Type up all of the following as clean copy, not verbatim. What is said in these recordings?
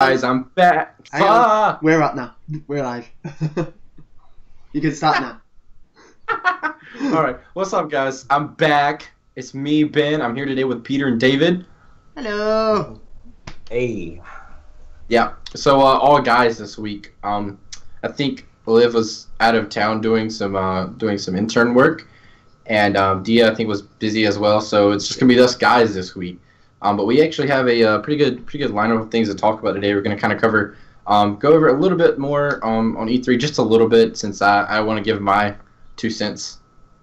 guys, I'm back. We're up now. We're live. You can start now. Alright, what's up, guys? I'm back. It's me, Ben. I'm here today with Peter and David. Hello. Hey. Yeah, so all guys this week. I think Liv was out of town doing some intern work, and Dia I think was busy as well. So it's just gonna be us guys this week. But we actually have a pretty good lineup of things to talk about today. We're gonna kind of cover, go over a little bit more on E3, just a little bit, since I want to give my 2 cents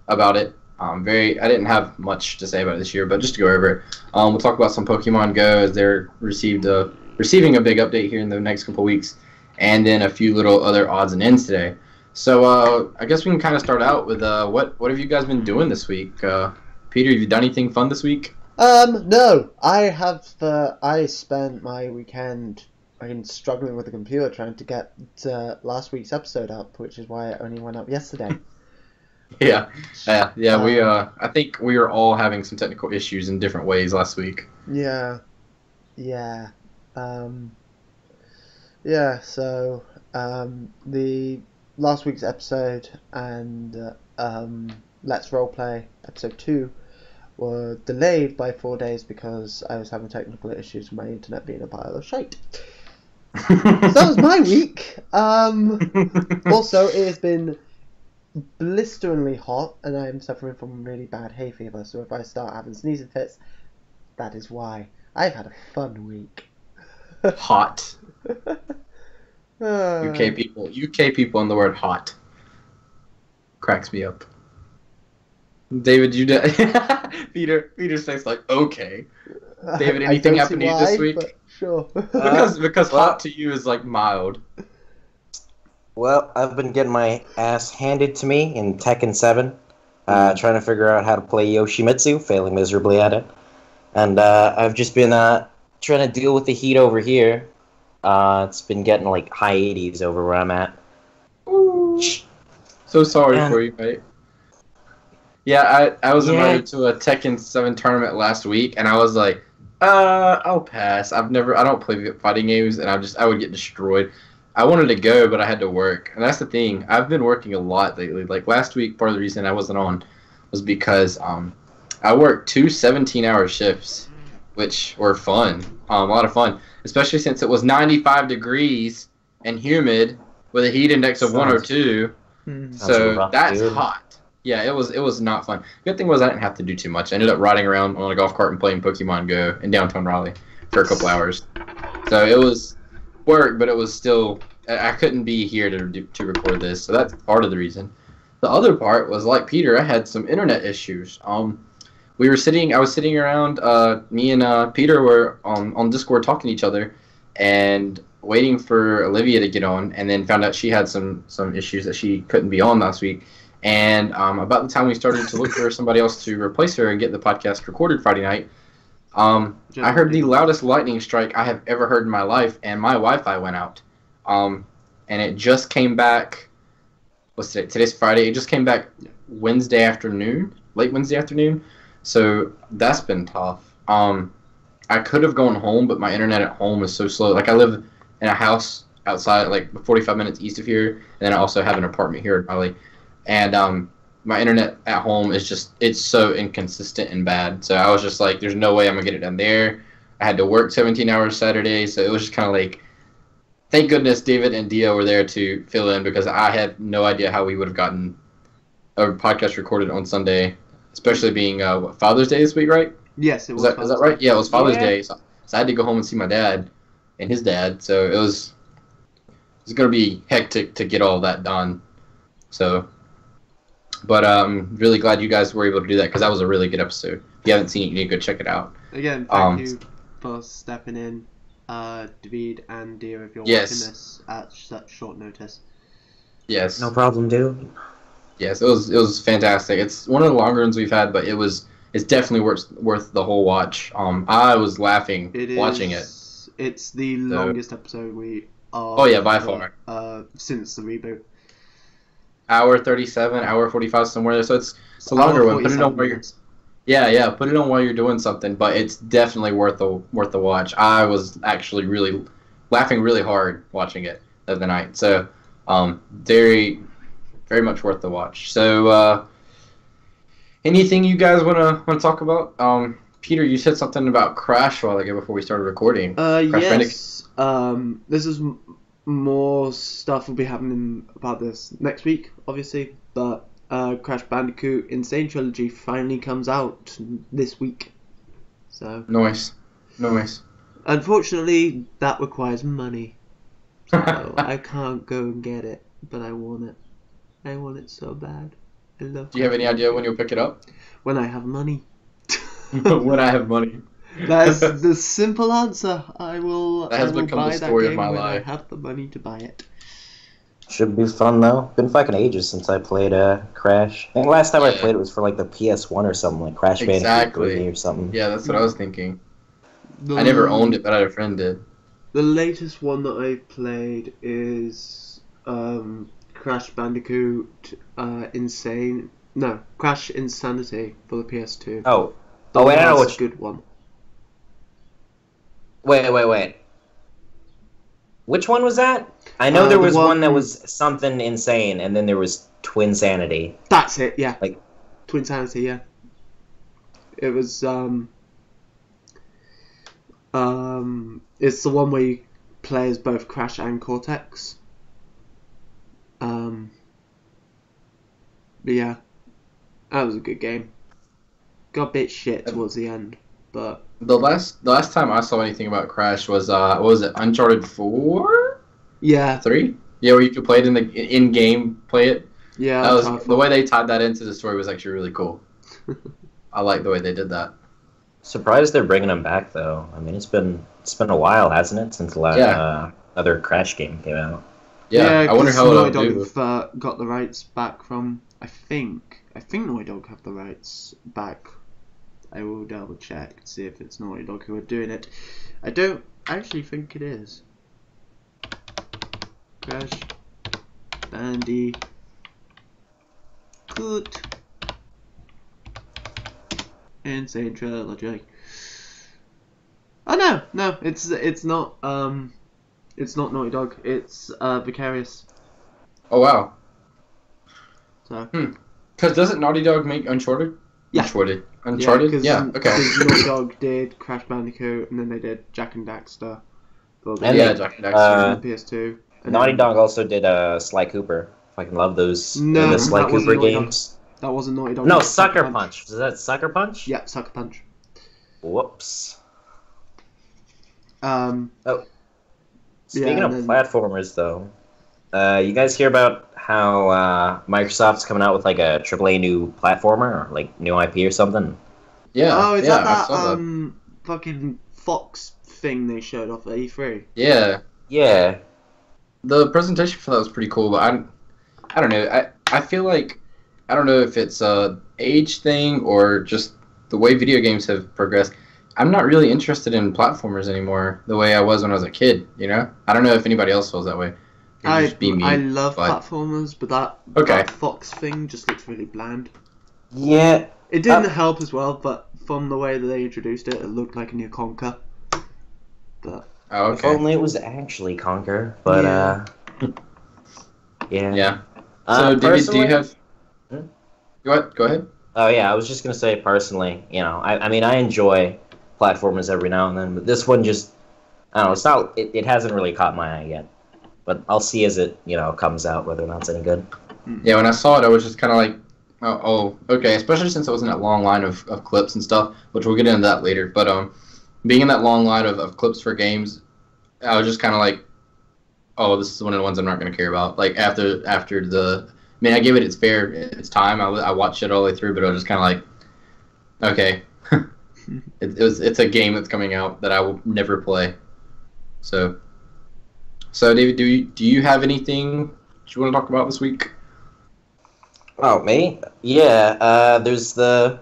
about it. I didn't have much to say about it this year, but just to go over it, we'll talk about some Pokemon Go as they're receiving a big update here in the next couple weeks, and then a few little other odds and ends today. So I guess we can kind of start out with what have you guys been doing this week? Peter, have you done anything fun this week? No. I spent my weekend struggling with the computer trying to get last week's episode up, which is why it only went up yesterday. Yeah. I think we were all having some technical issues in different ways last week. Yeah. So the last week's episode and Let's Roleplay episode 2 were delayed by 4 days because I was having technical issues with my internet being a pile of shite. So that was my week. Also, it has been blisteringly hot, and I am suffering from really bad hay fever. So if I start having sneezing fits, that is why. I've had a fun week. Hot. UK people and the word hot cracks me up. David, you did. Peter says like, okay. David, anything happened to you this week? Sure. Because hot to you is like mild. Well, I've been getting my ass handed to me in Tekken 7, trying to figure out how to play Yoshimitsu, failing miserably at it. And I've just been trying to deal with the heat over here. It's been getting like high 80s over where I'm at. Ooh. So sorry for you, mate. Yeah, I was invited to a Tekken 7 tournament last week, and I was like, I'll pass. I don't play fighting games, and I would get destroyed. I wanted to go, but I had to work, and that's the thing. I've been working a lot lately. Like last week, part of the reason I wasn't on was because I worked 2 17-hour shifts, which were fun, a lot of fun, especially since it was 95 degrees and humid with a heat index of 102. So that's hot. Yeah, it was not fun. Good thing was I didn't have to do too much. I ended up riding around on a golf cart and playing Pokemon Go in downtown Raleigh for a couple hours. So it was work, but it was still, I couldn't be here to record this. So that's part of the reason. The other part was, like Peter, I had some internet issues. I was sitting around, me and Peter were on Discord talking to each other and waiting for Olivia to get on, and then found out she had some issues that she couldn't be on last week. And about the time we started to look for somebody else to replace her and get the podcast recorded Friday night, I heard the loudest lightning strike I have ever heard in my life, and my Wi-Fi went out. And it just came back, what's today? Today's Friday. It just came back Wednesday afternoon, late Wednesday afternoon. So that's been tough. I could have gone home, but my internet at home is so slow. Like I live in a house outside, like 45 minutes east of here, and then I also have an apartment here in Raleigh. And my internet at home is it's so inconsistent and bad. So I was just like, there's no way I'm going to get it done there. I had to work 17 hours Saturday, so it was just kind of like, thank goodness David and Dia were there to fill in, because I had no idea how we would have gotten a podcast recorded on Sunday, especially being Father's Day this week, right? Yes, it was. Is that right? Yeah, it was Father's Day. So I had to go home and see my dad and his dad. So it was going to be hectic to get all that done. So... But I'm really glad you guys were able to do that, because that was a really good episode. If you haven't seen it, you need to go check it out. Again, thank you for stepping in, David and Dia, if you're watching this at such short notice. Yes. No problem, dude. Yes, it was fantastic. It's one of the longer ones we've had, but it's definitely worth the whole watch. I was laughing watching it. It's the longest episode we are. Oh yeah, by far. Since the reboot. Hour 37, hour 45, somewhere there. So it's a longer one. Put it on while you're put it on while you're doing something. But it's definitely worth the watch. I was actually really laughing really hard watching it the other night. So, very, very much worth the watch. So, anything you guys wanna talk about? Peter, you said something about Crash a while ago before we started recording. Yes. This is more stuff will be happening about this next week, obviously. But Crash Bandicoot Insane Trilogy finally comes out this week. So Nice. unfortunately, that requires money. So I can't go and get it, but I want it. I want it so bad. I love. Do you have any idea when you'll pick it up? When I have money. When I have money. That's the simple answer. I will. That has I will become buy the that story of game my when life. I have the money to buy it. Should be fun though. Been fucking ages since I played Crash. I think last time I played it was for like the PS1 or something, like Crash Bandicoot 3 or something. Yeah, that's what I was thinking. I never owned it, but I had a friend did. The latest one that I played is Crash Bandicoot Crash Insanity for the PS2. Oh, wait, I know which good one. Wait. Which one was that? I know there was one that was something insane, and then there was Twinsanity. That's it, yeah. Like Twinsanity, yeah. It was it's the one where you play as both Crash and Cortex. But yeah, that was a good game. Got a bit shit towards the end, but the last time I saw anything about Crash was what was it, Uncharted 4? Yeah. 3? Yeah, where you could play it in game play it. Yeah. That was the way they tied that into the story was actually really cool. I like the way they did that. Surprised they're bringing them back though. I mean, it's been a while, hasn't it, since the last other Crash game came out. Yeah, I wonder how it'll do. Have got the rights back from. I think Naughty Dog have the rights back. I will double check to see if it's Naughty Dog who are doing it. I don't actually think it is. Crash Bandicoot. Insane Trilogy. Oh no, it's not Naughty Dog. It's Vicarious. Oh wow. So. Because doesn't Naughty Dog make Uncharted? Yeah. Uncharted. Yeah. Okay. Because Naughty Dog did Crash Bandicoot, and then they did Jack and Daxter. Jack and Daxter on the PS2. Naughty Dog also did Sly Cooper. Fucking love those the Sly Cooper games. That wasn't Naughty Dog. No, Sucker Punch. Was that Sucker Punch? Yeah, Sucker Punch. Whoops. Speaking of platformers, though, you guys hear about how Microsoft's coming out with like a AAA new platformer or like new IP or something? Yeah. Oh, is that that fucking Fox thing they showed off at E3? Yeah. Yeah. The presentation for that was pretty cool, but I don't know. I feel like I don't know if it's a age thing or just the way video games have progressed. I'm not really interested in platformers anymore the way I was when I was a kid, you know? I don't know if anybody else feels that way. I love platformers, but that Fox thing just looks really bland. Yeah. It didn't help as well, but from the way that they introduced it, it looked like a new Conker. But if only it was actually Conker, but yeah. So David, do you have... Go ahead. Oh yeah, I was just gonna say personally, you know, I mean I enjoy platformers every now and then, but this one just, I don't know, it hasn't really caught my eye yet. But I'll see as it, comes out whether or not it's any good. Yeah, when I saw it, I was just kind of like, oh, okay. Especially since it was in that long line of clips and stuff, which we'll get into that later. But being in that long line of clips for games, I was just kind of like, oh, this is one of the ones I'm not going to care about. Like after the, I mean, I gave it its time. I watched it all the way through, but I was just kind of like, okay, it's a game that's coming out that I will never play. So David, do you have anything that you want to talk about this week? Oh, me? Yeah, there's the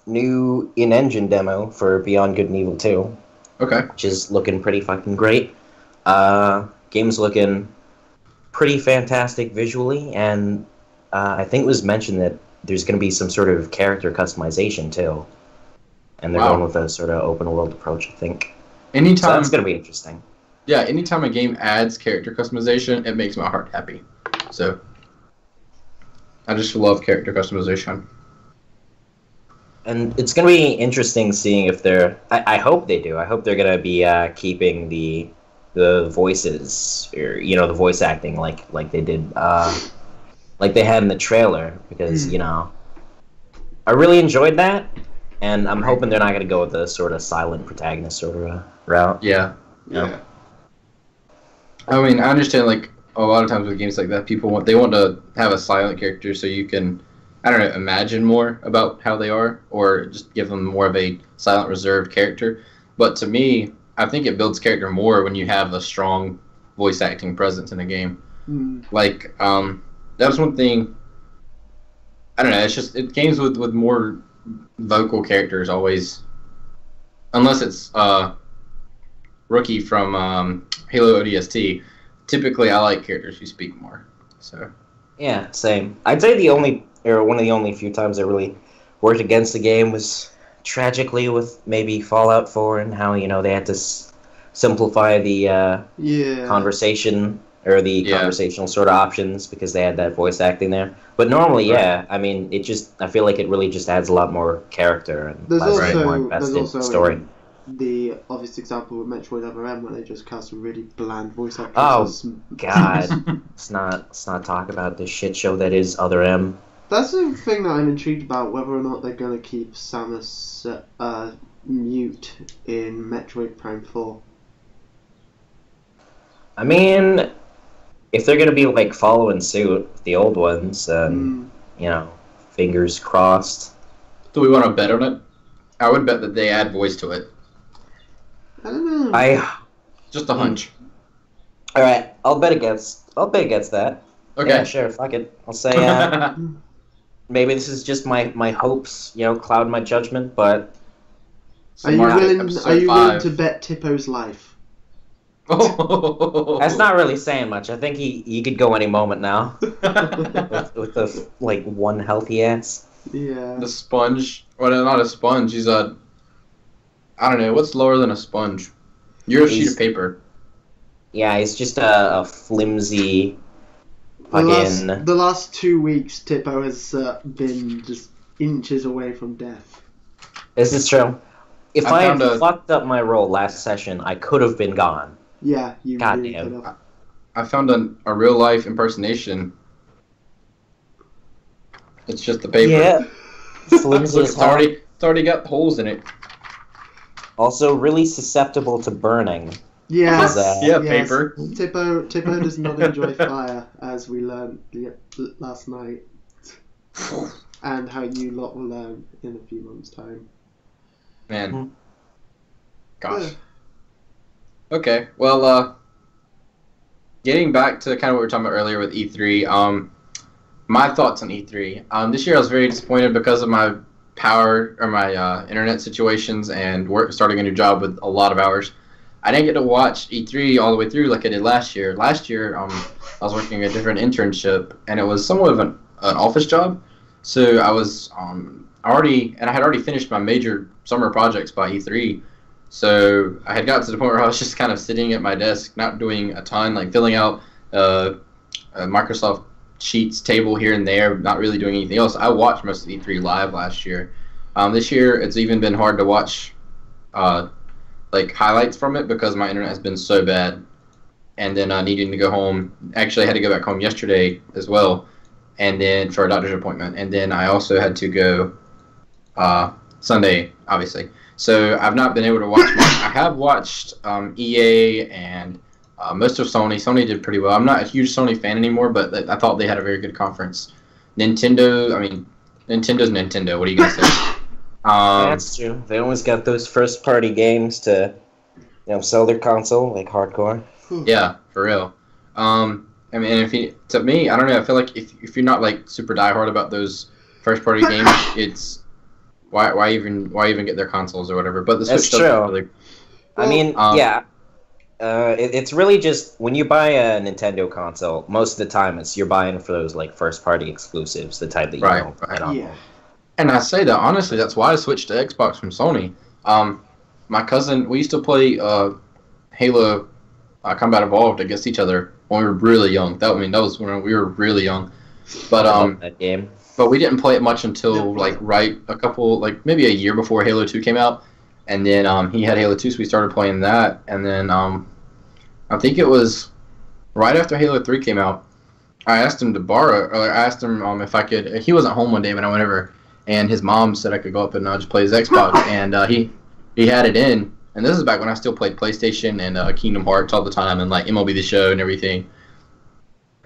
new in-engine demo for Beyond Good and Evil 2. Okay. Which is looking pretty fucking great. Game's looking pretty fantastic visually, and I think it was mentioned that there's going to be some sort of character customization, too. And they're going with a sort of open-world approach, I think. Anytime, so that's going to be interesting. Yeah, anytime a game adds character customization, it makes my heart happy. So, I just love character customization. And it's gonna be interesting seeing if they're. I hope they do. I hope they're gonna be keeping the voices, or the voice acting like they did, like they had in the trailer, because I really enjoyed that, and I'm hoping they're not gonna go with the sort of silent protagonist sort of route. Yeah. Yeah. I mean, I understand, like, a lot of times with games like that, people want to have a silent character so you can, I don't know, imagine more about how they are, or just give them more of a silent, reserved character. But to me, I think it builds character more when you have a strong voice acting presence in a game. Like, that was one thing. I don't know. It's just games with more vocal characters always, unless it's Rookie from Halo ODST. Typically, I like characters who speak more. So. Yeah, same. I'd say one of the only few times I really worked against the game was tragically with maybe Fallout 4 and how they had to simplify the conversation or the conversational sort of options because they had that voice acting there. But normally, I mean, I feel like it really just adds a lot more character and more invested story. The obvious example with Metroid Other M, where they just cast a really bland voice actor. Oh God, let's not talk about the shit show that is Other M. That's the thing that I'm intrigued about, whether or not they're going to keep Samus mute in Metroid Prime 4. I mean, if they're going to be like following suit with the old ones, fingers crossed. Do we want to bet on it? I would bet that they add voice to it. I don't know. Just a hunch. All right, I'll bet against that. Okay. Yeah, sure. Fuck it. I'll say maybe this is just my hopes, cloud my judgment, but. Are you willing to bet Tippo's life? That's not really saying much. I think he could go any moment now. with the one healthy ass. Yeah. The sponge. Well, not a sponge. He's a. I don't know. What's lower than a sponge? You're a sheet of paper. Yeah, he's just a flimsy. The last 2 weeks, Tippo has been just inches away from death. This is true. If I had fucked up my roll last session, I could have been gone. Yeah, you really damn. could have. I found a real life impersonation. It's just the paper. Yeah. Flimsy Look, it's already got holes in it. Also, really susceptible to burning. Yes. Paper. Tippo does not enjoy fire, as we learned last night, and how you lot will learn in a few months' time. Man. Gosh. Okay. Well, getting back to kind of what we were talking about earlier with E3. My thoughts on E3. This year I was very disappointed because of my power or my internet situations and starting a new job with a lot of hours. I didn't get to watch E3 all the way through like I did last year. Last year, I was working a different internship, and it was somewhat of an office job. So I was I had already finished my major summer projects by E3. So I had got to the point where I was just kind of sitting at my desk, not doing a ton, like filling out a Microsoft Sheets table here and there, not really doing anything else. I watched most of E3 live last year. This year, it's even been hard to watch highlights from it because my internet has been so bad, and then needing to go home. Actually, I had to go back home yesterday as well, and then for a doctor's appointment, and then I also had to go Sunday, obviously. So I've not been able to watch much. I have watched EA and most of Sony. Sony did pretty well. I'm not a huge Sony fan anymore, but I thought they had a very good conference. Nintendo's Nintendo. What are you gonna say? That's true. They always got those first-party games to, sell their console like hardcore. Yeah, for real. I mean, to me, I don't know. I feel like if you're not like super diehard about those first-party games, it's why even get their consoles or whatever. But the Switch does really. I mean, it's really just when you buy a Nintendo console, most of the time you're buying for those like first-party exclusives, the type that you don't get on. Yeah. And I say that honestly, that's why I switched to Xbox from Sony. My cousin, we used to play Halo Combat Evolved against each other when we were really young. That was when we were really young. But I love that game. But we didn't play it much until maybe a year before Halo 2 came out, and then he had Halo 2, so we started playing that, and then I think it was right after Halo 3 came out. I asked him to borrow, or I asked him if I could. He wasn't home one day when I went over, and his mom said I could go up and just play his Xbox, and he had it in. And this is back when I still played PlayStation and Kingdom Hearts all the time, and like MLB The Show and everything.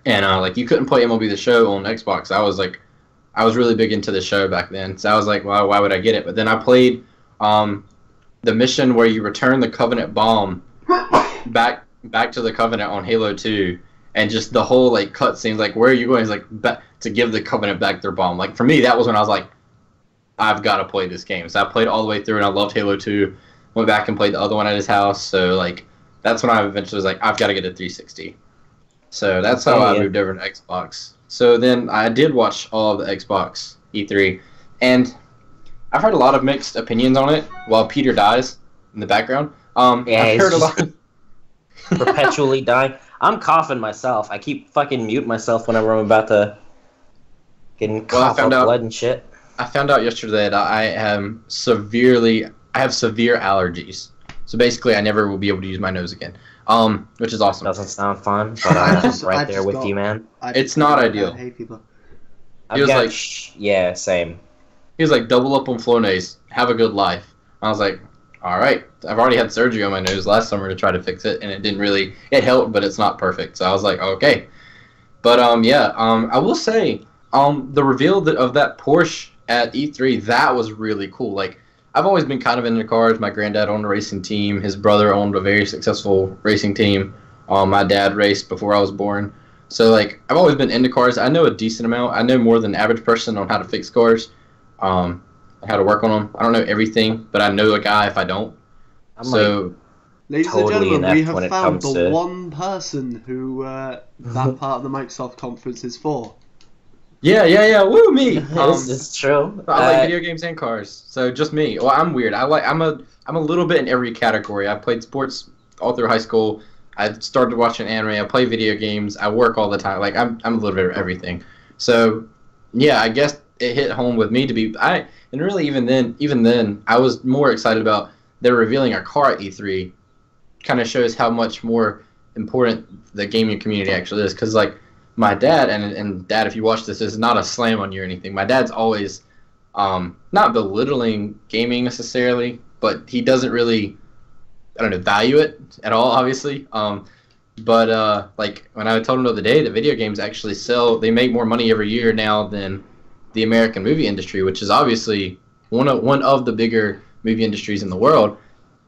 And like you couldn't play MLB The Show on Xbox. I was really big into the show back then, so I was like, well, why would I get it? But then I played the mission where you return the Covenant bomb back to the Covenant on Halo 2. And just the whole like cutscenes, like where are you going? Is like to give the Covenant back their bomb. Like for me, that was when I was like, I've got to play this game. So I played all the way through, and I loved Halo 2. Went back and played the other one at his house. So like that's when I eventually was like, I've got to get a 360. So that's how I moved over to Xbox. So then I did watch all of the Xbox E3, and I've heard a lot of mixed opinions on it. While Peter dies in the background, I've heard a lot. Perpetually dying. I'm coughing myself. I keep fucking mute myself whenever I'm about to get cough up blood and shit. I found out yesterday that I have severe allergies. So basically, I never will be able to use my nose again. Which is awesome. Doesn't sound fun, but I'm right there with you, man. It's not ideal. I hate people. He was like, yeah, same. He was like, double up on Flonase. Have a good life. I was like, all right. I've already had surgery on my nose last summer to try to fix it, and it didn't really. It helped, but it's not perfect. So I was like, okay. But I will say, the reveal of that Porsche at E3, that was really cool. Like, I've always been kind of into cars. My granddad owned a racing team. His brother owned a very successful racing team. My dad raced before I was born. So, like, I've always been into cars. I know a decent amount. I know more than the average person on how to fix cars, how to work on them. I don't know everything, but I know a guy if I don't. Ladies and gentlemen, we have found the one person who that part of the Microsoft conference is for. Yeah. Woo, me. This is true. I like video games and cars, so just me. Well, I'm weird. I'm a little bit in every category. I played sports all through high school. I started watching anime. I play video games. I work all the time. Like I'm a little bit of everything. So yeah, I guess it hit home with me to be. And really even then, I was more excited about they're revealing a car at E3. Kind of shows how much more important the gaming community actually is. Because like my dad and Dad, if you watch this is not a slam on you or anything. My dad's always not belittling gaming necessarily, but he doesn't really, I don't know, value it at all, obviously. But like when I told him the other day that video games actually they make more money every year now than the American movie industry, which is obviously one of the bigger movie industries in the world.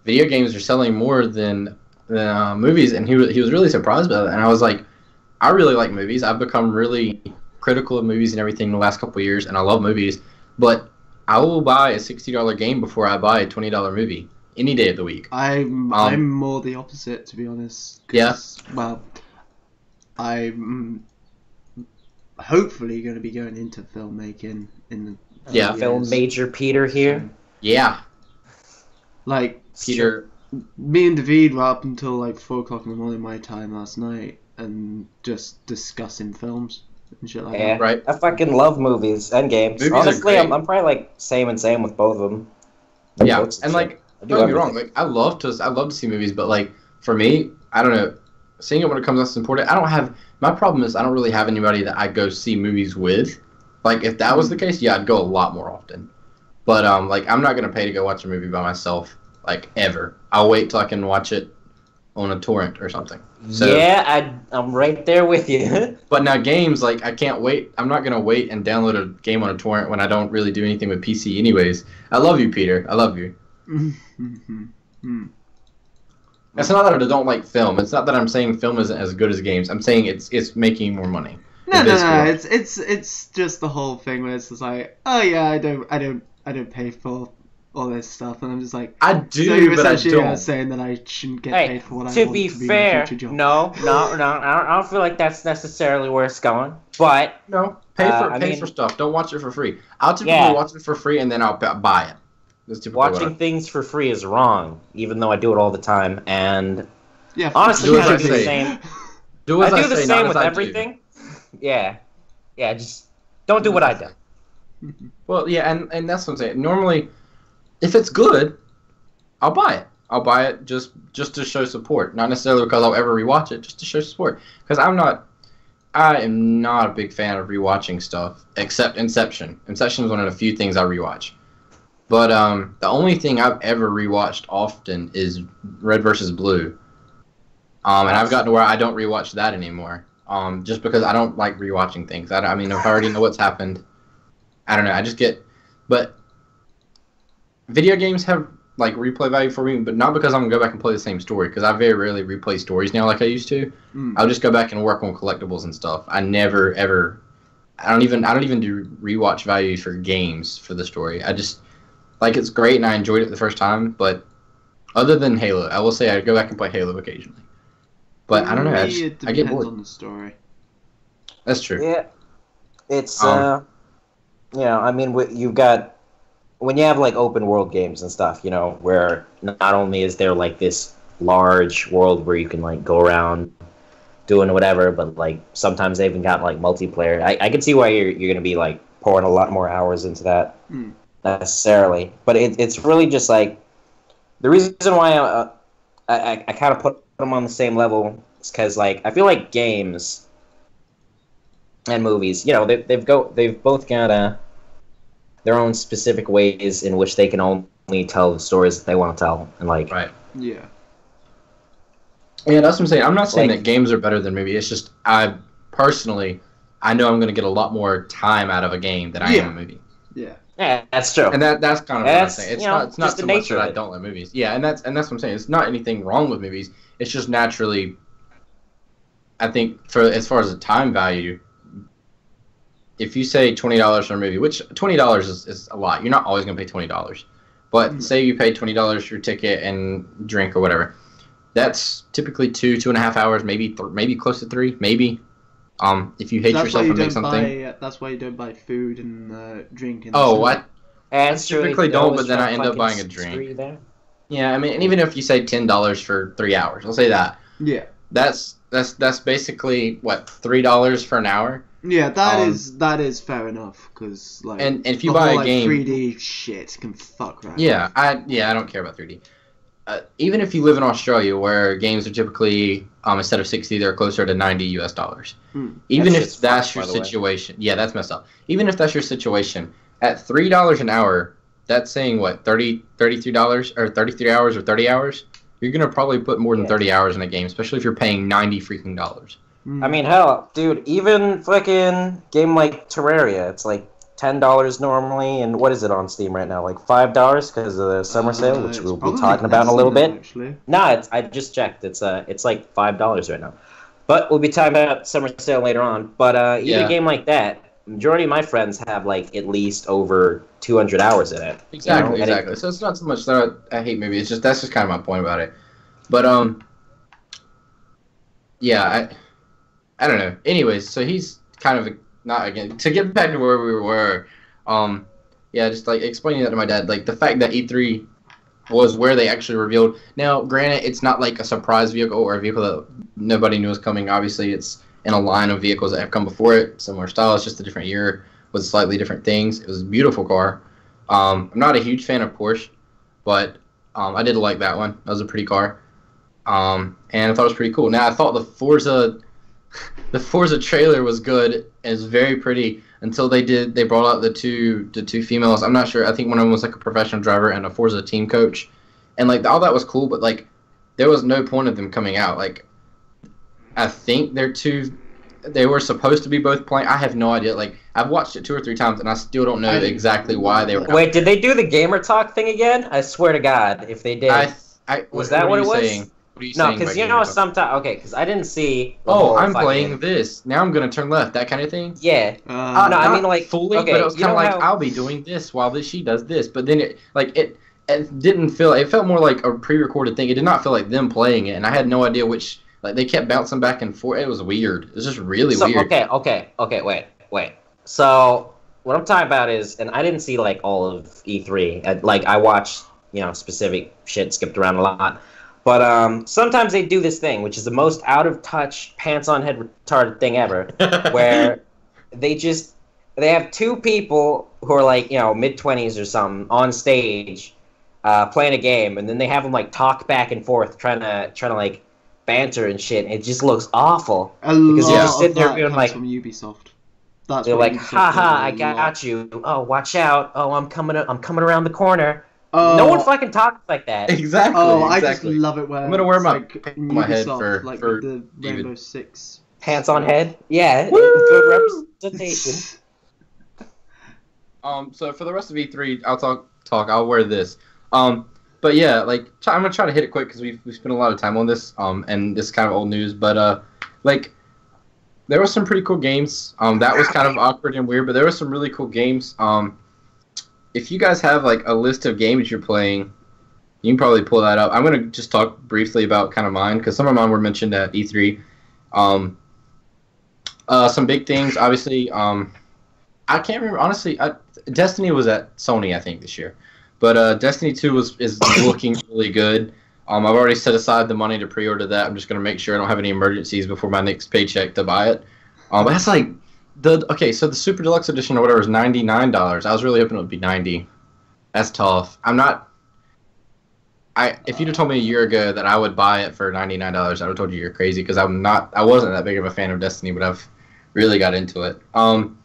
Video games are selling more than movies, and he was really surprised by that. And I was like, I really like movies. I've become really critical of movies and everything in the last couple of years, and I love movies. But I will buy a $60 game before I buy a $20 movie any day of the week. I'm more the opposite, to be honest. Yeah. Well, I'm hopefully going to be going into filmmaking in the film major Peter here. Yeah. Like Peter. Me and David were up until like 4 o'clock in the morning my time last night and just discussing films and shit like that. Right. I fucking love movies and games. Honestly, I'm probably like same with both of them. Yeah, and like don't get me wrong, like I love to see movies, but like for me, I don't know, seeing it when it comes out is important. My problem is I don't really have anybody that I go see movies with. Like if that was the case, yeah, I'd go a lot more often. But like I'm not gonna pay to go watch a movie by myself, like ever. I'll wait till I can watch it on a torrent or something. So, yeah, I'm right there with you. But now games, like I can't wait. I'm not gonna wait and download a game on a torrent when I don't really do anything with PC anyways. I love you, Peter. I love you. It's not that I don't like film. It's not that I'm saying film isn't as good as games. I'm saying it's making more money. No. It's just the whole thing where it's just like, oh yeah, I don't pay for all this stuff, and I'm just like, I do, so but I don't. Saying that I shouldn't get paid for what I want to be fair, no, I don't feel like that's necessarily where it's going. But no, pay for stuff. Don't watch it for free. I'll typically watch it for free, and then I'll buy it. Watching things for free is wrong, even though I do it all the time. And Yeah. Honestly, Do kind as of I do the say. same. Do as I I do the say, not same as with I do. everything. Yeah. Yeah, just don't do what I do. Well, yeah, and that's what I'm saying. Normally, if it's good, I'll buy it. I'll buy it just to show support, not necessarily because I'll ever rewatch it, just to show support. Because I am not a big fan of rewatching stuff, except Inception. Inception is one of the few things I rewatch. But the only thing I've ever rewatched often is Red versus Blue. And I've gotten to where I don't rewatch that anymore. Just because I don't like rewatching things. I mean, if I already know what's happened, I don't know. I just get, but video games have like replay value for me, but not because I'm gonna go back and play the same story. Because I very rarely replay stories now like I used to. I'll just go back and work on collectibles and stuff. I never ever. I don't even do rewatch value for games for the story. I just like it's great and I enjoyed it the first time, but other than Halo, I will say I go back and play Halo occasionally. But I don't know. I get bored. On the story. That's true. Yeah. It's you know, I mean, you've got when you have like open world games and stuff, you know, where not only is there like this large world where you can like go around doing whatever, but like sometimes they even got like multiplayer. I can see why you're gonna be like pouring a lot more hours into that necessarily, but it's really just like the reason why I kind of put them on the same level is because like I feel like games and movies, you know, they've both got their own specific ways in which they can only tell the stories that they want to tell, and like right, yeah, that's what I'm saying. I'm not saying like, that games are better than movies. It's just I personally, I know I'm going to get a lot more time out of a game than I am a movie. Yeah, that's true. And that's kind of what I'm saying. It's not so much that I it. don't like movies. Yeah, and that's what I'm saying. It's not anything wrong with movies. It's just naturally, I think for as far as the time value, if you say $20 for a movie, which $20 is a lot, you're not always going to pay $20. But say you pay $20 for your ticket and drink or whatever, that's typically 2.5 hours, maybe close to 3, maybe. If you hate yourself and make something. That's why you don't buy food and drink. I typically don't, but then I end up buying a drink. Yeah, I mean, and even if you say $10 for 3 hours, I'll say that. Yeah. That's basically what, $3 for an hour. Yeah, that is fair enough, because like and if you buy a game, 3D shit can fuck right. Yeah, I don't care about 3D. Even if you live in Australia, where games are typically instead of 60, they're closer to $90. Even if that's your situation, yeah, that's messed up. Even if that's your situation, at $3 an hour, that's saying what, $33 or 33 hours or 30 hours. You're gonna probably put more than 30 hours in a game, especially if you're paying $90 freaking dollars. I mean, hell, dude, even fucking game like Terraria, it's like $10 normally, and what is it on Steam right now? Like $5 because of the summer sale, which we'll be talking about in a little bit. Actually. No, I just checked. It's like $5 right now, but we'll be talking about summer sale later on. But even a game like that, majority of my friends have like at least over 200 hours in it. Exactly, exactly. So it's not so much that I hate movies. It's just that's just kind of my point about it. But yeah, I don't know. Anyways, so he's kind of not again to get back to where we were. Yeah, just like explaining that to my dad, like the fact that E3 was where they actually revealed. Now, granted, it's not like a surprise vehicle or a vehicle that nobody knew was coming. Obviously, it's in a line of vehicles that have come before it, similar style. It's just a different year with slightly different things. It was a beautiful car. I'm not a huge fan of Porsche, but I did like that one. That was a pretty car. And I thought it was pretty cool. Now, I thought the Forza trailer was good. It was very pretty until they brought out the two females. I'm not sure. I think one of them was like a professional driver and a Forza team coach, and like all that was cool. But like, there was no point of them coming out. Like, I think they were supposed to be both playing. I have no idea. Like, I've watched it 2 or 3 times and I still don't know exactly why they were. Wait, did they do the gamer talk thing again? I swear to God, if they did, was that what it was? Saying? No, because you know sometimes. Okay, because I didn't see. I'm playing this. Now I'm gonna turn left. That kind of thing. Yeah. No, I mean like fully, okay, but it was kind of like I'll be doing this while she does this. But then it didn't feel. It felt more like a pre-recorded thing. It did not feel like them playing it, and I had no idea which. Like they kept bouncing back and forth. It was weird. It was just really weird. Okay. Wait. So what I'm talking about is, and I didn't see like all of E3. Like I watched, specific shit, skipped around a lot. But sometimes they do this thing, which is the most out of touch, pants on head retarded thing ever, where they have two people who are like, you know, mid-20s or something on stage playing a game, and then they have them like talk back and forth, trying to like banter and shit. And it just looks awful because they're just sitting there being like, from Ubisoft. They're like, haha, I got you. Oh, watch out. Oh, I'm coming around the corner. No one fucking talks like that. Exactly. Oh, I exactly. just love it when I'm gonna wear my Ubisoft, head for like for the David. Rainbow Six. Pants on head. Yeah, Woo! good representation. So for the rest of E3, I'll talk. I'll wear this. But yeah, like I'm gonna try to hit it quick because we spent a lot of time on this. And this is kind of old news, but like there were some pretty cool games. That was kind of awkward and weird, but there were some really cool games. If you guys have like a list of games you're playing, you can probably pull that up. I'm gonna just talk briefly about kind of mine because some of mine were mentioned at E3. Some big things, obviously. I can't remember honestly. Destiny was at Sony, I think, this year, but Destiny 2 is looking really good. I've already set aside the money to pre-order that. I'm just gonna make sure I don't have any emergencies before my next paycheck to buy it. But that's like so the Super Deluxe Edition or whatever is $99. I was really hoping it would be $90. That's tough. If you'd have told me a year ago that I would buy it for $99, I would have told you you're crazy because I wasn't that big of a fan of Destiny, but I've really got into it. Some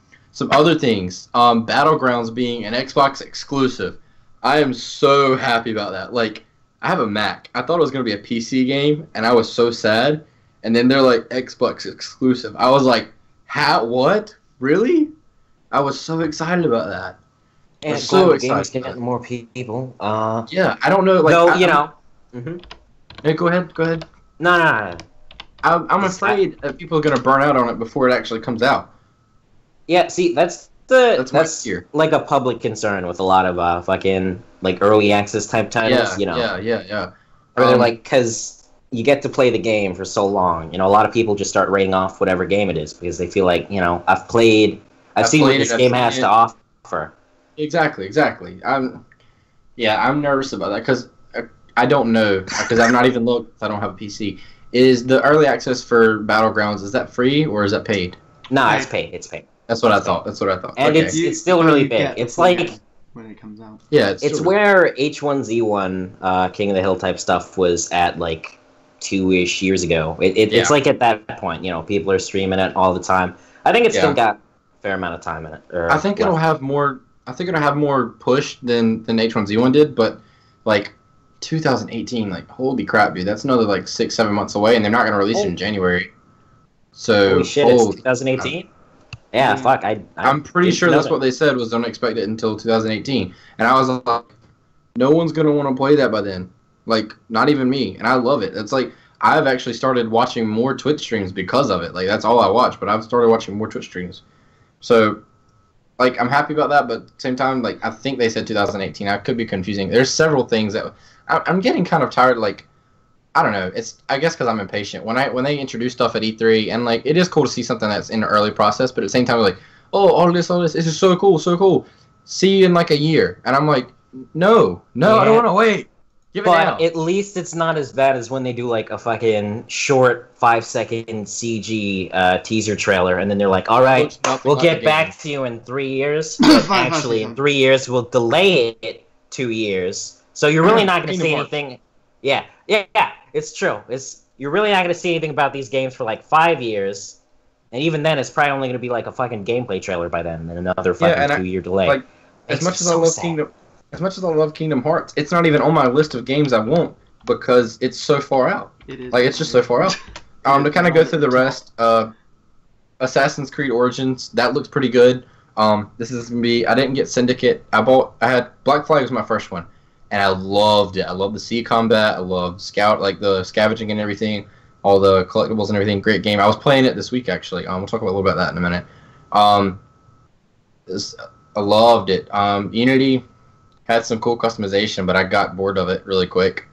other things, Battlegrounds being an Xbox exclusive. I am so happy about that. Like, I have a Mac. I thought it was going to be a PC game, and I was so sad. And then they're like, Xbox exclusive. I was like, what? Really? I was so excited about that. And so excited. Games getting more people. Yeah, I don't know. Like, though, Hey, go ahead. No. I'm afraid that people are going to burn out on it before it actually comes out. Yeah, see, that's like a public concern with a lot of fucking like early access type titles. Yeah. Or they're like, because you get to play the game for so long. You know, a lot of people just start rating off whatever game it is because they feel like, you know, I've seen what this game has to offer. Exactly. I'm nervous about that because I don't know because I've not even looked. I don't have a PC. Is the early access for Battlegrounds, is that free or is that paid? No, it's paid. It's paid. That's what I thought. And okay. it's still really big. It's like when it comes out. Yeah, it's where H1Z1 King of the Hill type stuff was at like 2-ish years ago. It's like at that point, you know, people are streaming it all the time. I think it's still got a fair amount of time in it. I think it'll have more. I think it'll have more push than H1Z1 did, but like 2018, like holy crap, dude, that's another like 6-7 months away, and they're not gonna release it in January. So holy shit, it's 2018. Yeah, fuck. I'm pretty sure that's what they said was don't expect it until 2018, and I was like, no one's gonna want to play that by then, like not even me, and I love it. It's like I've actually started watching more Twitch streams because of it. Like that's all I watch, but I've started watching more Twitch streams. So, like I'm happy about that, but at the same time, like I think they said 2018. I could be confusing. There's several things that I'm getting kind of tired. Like I don't know. It's I guess because I'm impatient. When they introduce stuff at E3, and like it is cool to see something that's in the early process, but at the same time, like all this, this is so cool. See you in like a year, and I'm like, no, I don't want to wait. Give it now. But at least it's not as bad as when they do like a fucking short 5-second CG teaser trailer, and then they're like, all right, we'll get back to you in 3 years. But actually, in 3 years, we'll delay it 2 years. So you're really not going to see anything. Yeah, it's true. You're really not going to see anything about these games for like 5 years, and even then, it's probably only going to be like a fucking gameplay trailer by then, and then another fucking 2-year delay. Like, as much as I love Kingdom Hearts, it's not even on my list of games I want because it's so far out. It is. Like it's just so far out. To kind of go through the rest, Assassin's Creed Origins that looks pretty good. This is gonna be. I didn't get Syndicate. I had Black Flag was my first one, and I loved it. I love the sea combat. I love Scout, like the scavenging and everything, all the collectibles and everything. Great game. I was playing it this week actually. We'll talk a little bit about that in a minute. I loved it. Unity had some cool customization, but I got bored of it really quick.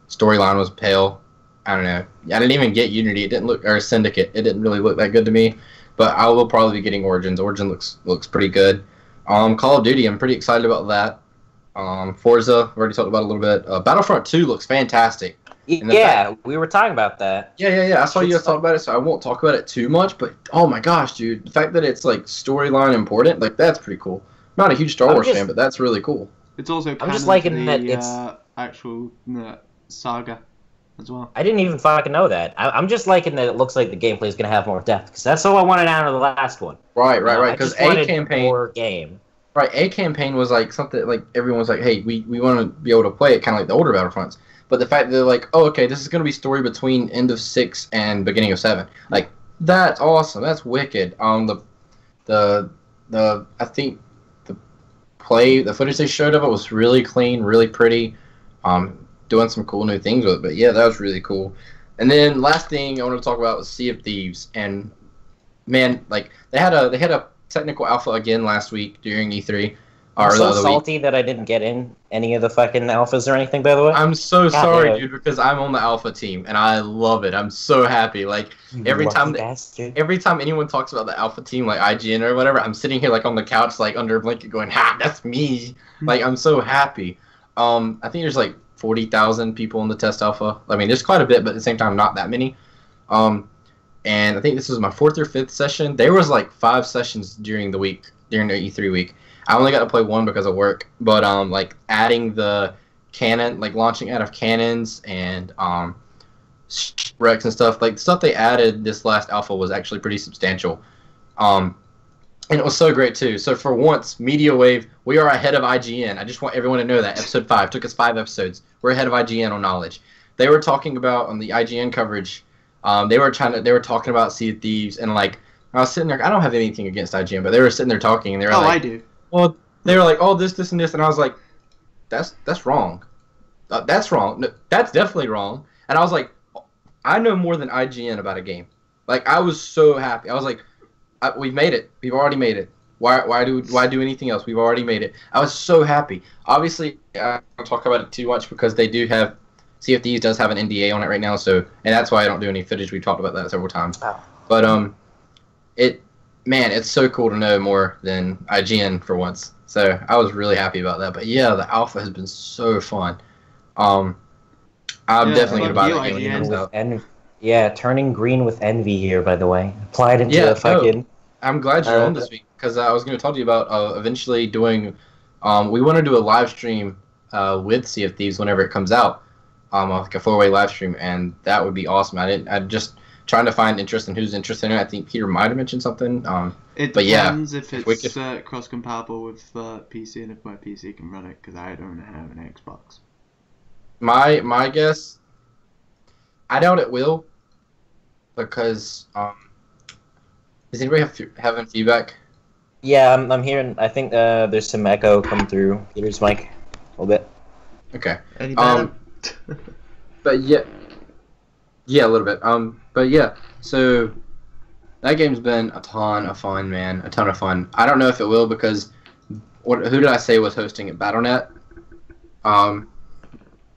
Storyline was pale. I don't know. I didn't even get Unity. It didn't look, or Syndicate. It didn't really look that good to me. But I will probably be getting Origins. Origin looks pretty good. Call of Duty, I'm pretty excited about that. Forza, we already talked about it a little bit. Battlefront 2 looks fantastic. Yeah, we were talking about that. Yeah. I saw you guys talk about it, so I won't talk about it too much. But oh my gosh, dude, the fact that it's like storyline important, like that's pretty cool. I'm not a huge Star Wars fan, but that's really cool. It's also I'm just liking the, that it's actual saga as well. I didn't even fucking know that. I'm just liking that it looks like the gameplay is gonna have more depth because that's all I wanted out of the last one. Right. Because a campaign more game. Right, a campaign was like something like everyone's like, hey, we want to be able to play it kind of like the older Battlefronts. But the fact that they're like, oh, okay, this is going to be story between end of 6 and beginning of 7. Like, that's awesome. That's wicked. I think the footage they showed of it was really clean, really pretty. Doing some cool new things with it. But yeah, that was really cool. And then last thing I wanted to talk about was Sea of Thieves. And man, like they had a technical alpha again last week during E3. I'm so salty that I didn't get in any of the fucking alphas or anything, by the way. I'm so sorry, dude, because I'm on the alpha team, and I love it. I'm so happy. Like, every time anyone talks about the alpha team, like IGN or whatever, I'm sitting here, like, on the couch, like, under a blanket going, ha, that's me. Like, I'm so happy. I think there's, like, 40,000 people in the test alpha. I mean, there's quite a bit, but at the same time, not that many. And I think this was my 4th or 5th session. There was, like, 5 sessions during the E3 week. I only got to play 1 because of work, but like adding the cannon, like launching out of cannons and wrecks and stuff, like the stuff they added this last alpha was actually pretty substantial, and it was so great too. So for once, Media Wave, we are ahead of IGN. I just want everyone to know that episode 5 took us 5 episodes. We're ahead of IGN on knowledge. They were talking about on the IGN coverage. They were talking about Sea of Thieves, and like I was sitting there. I don't have anything against IGN, but they were sitting there talking, and they were like, I do. Well, they were like, oh, this, and this, and I was like, that's wrong. That's wrong. No, that's definitely wrong. And I was like, I know more than IGN about a game. Like, I was so happy. I was like, we've made it. We've already made it. Why do anything else? We've already made it. I was so happy. Obviously, I don't talk about it too much because they do have, Sea of Thieves does have an NDA on it right now, so, and that's why I don't do any footage. We've talked about that several times. Oh. But, man, it's so cool to know more than IGN for once. So I was really happy about that. But yeah, the alpha has been so fun. I'm definitely gonna buy that game when it comes out. Turning green with envy here, by the way. Applied into the fucking. I'm glad you're on this week because I was going to talk to you about eventually doing. We want to do a live stream with Sea of Thieves whenever it comes out, like a 4-way live stream, and that would be awesome. I just trying to find interest in who's interested in it. I think Peter might have mentioned something. It depends if it's cross-compatible with PC and if my PC can run it, because I don't have an Xbox. My guess, I doubt it will, because does anybody having feedback? Yeah, I'm hearing. I think there's some echo come through Peter's mic a little bit. Okay. Any better? But yeah, a little bit. But yeah, so that game's been a ton of fun, man. A ton of fun. I don't know if it will because who did I say was hosting it? Battle.net?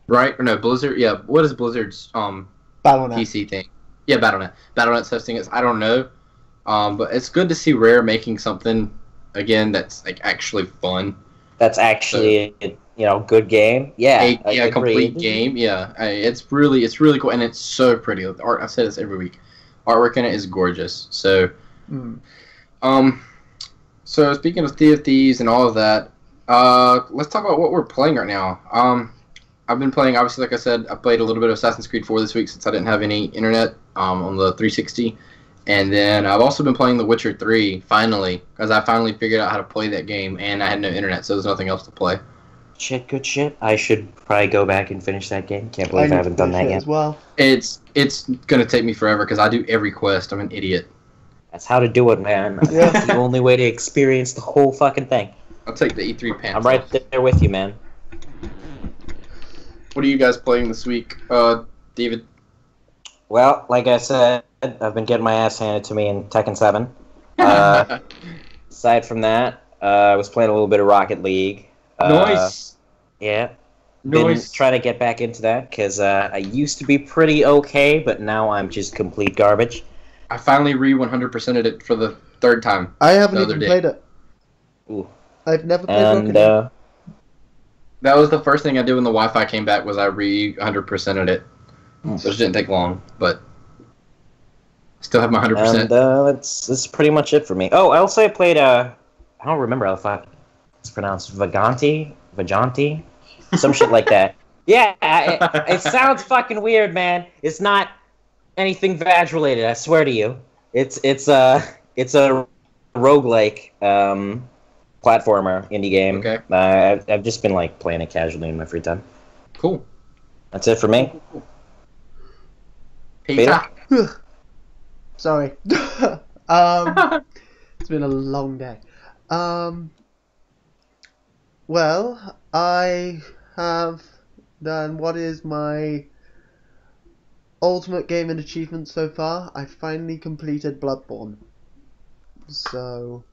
Right? Or no, Blizzard? Yeah, what is Blizzard's Battle.net PC thing? Yeah, Battle.net. Battle.net's hosting it. I don't know. But it's good to see Rare making something again that's like actually fun. That's actually good game. Yeah, a complete game. Yeah, it's really cool and it's so pretty. The art, I say this every week. Artwork in it is gorgeous. So, so speaking of Sea of Thieves and all of that, let's talk about what we're playing right now. I've been playing, obviously, like I said, I played a little bit of Assassin's Creed 4 this week since I didn't have any internet on the 360. And then I've also been playing The Witcher 3, finally, because I finally figured out how to play that game, and I had no internet, so there's nothing else to play. Good shit. I should probably go back and finish that game. Can't believe I haven't done that yet. As well. It's gonna take me forever, because I do every quest. I'm an idiot. That's how to do it, man. Yeah. That's the only way to experience the whole fucking thing. I'll take the E3 pants I'm right there with you, man. What are you guys playing this week, David? Well, like I said, I've been getting my ass handed to me in Tekken 7. Aside from that, I was playing a little bit of Rocket League. Nice. Yeah. Been trying to get back into that, because I used to be pretty okay, but now I'm just complete garbage. I finally re-100%ed it for the 3rd time. I haven't even played it. Ooh. I've never played Rocket League. That was the first thing I did when the Wi-Fi came back, was I re-100%ed it. So it didn't take long, but still have my 100%. And that's pretty much it for me. Oh, I also played I don't remember how the fuck it's pronounced. Vaganti, some shit like that. Yeah, it sounds fucking weird, man. It's not anything Vag related. I swear to you, it's a roguelike platformer indie game. Okay. I've just been like playing it casually in my free time. Cool. That's it for me. Cool. Peter? Sorry. It's been a long day. Well, I have done what is my ultimate gaming achievement so far. I finally completed Bloodborne. So,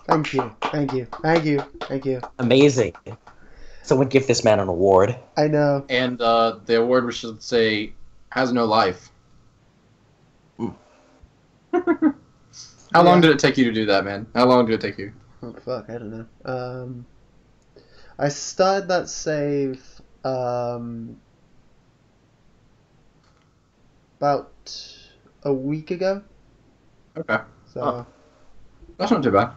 thank you. Amazing. Someone give this man an award. I know. And the award we should say has no life. How long did it take you to do that, man? How long did it take you? Oh fuck, I don't know. I started that save about a week ago. Okay. So that's not too bad.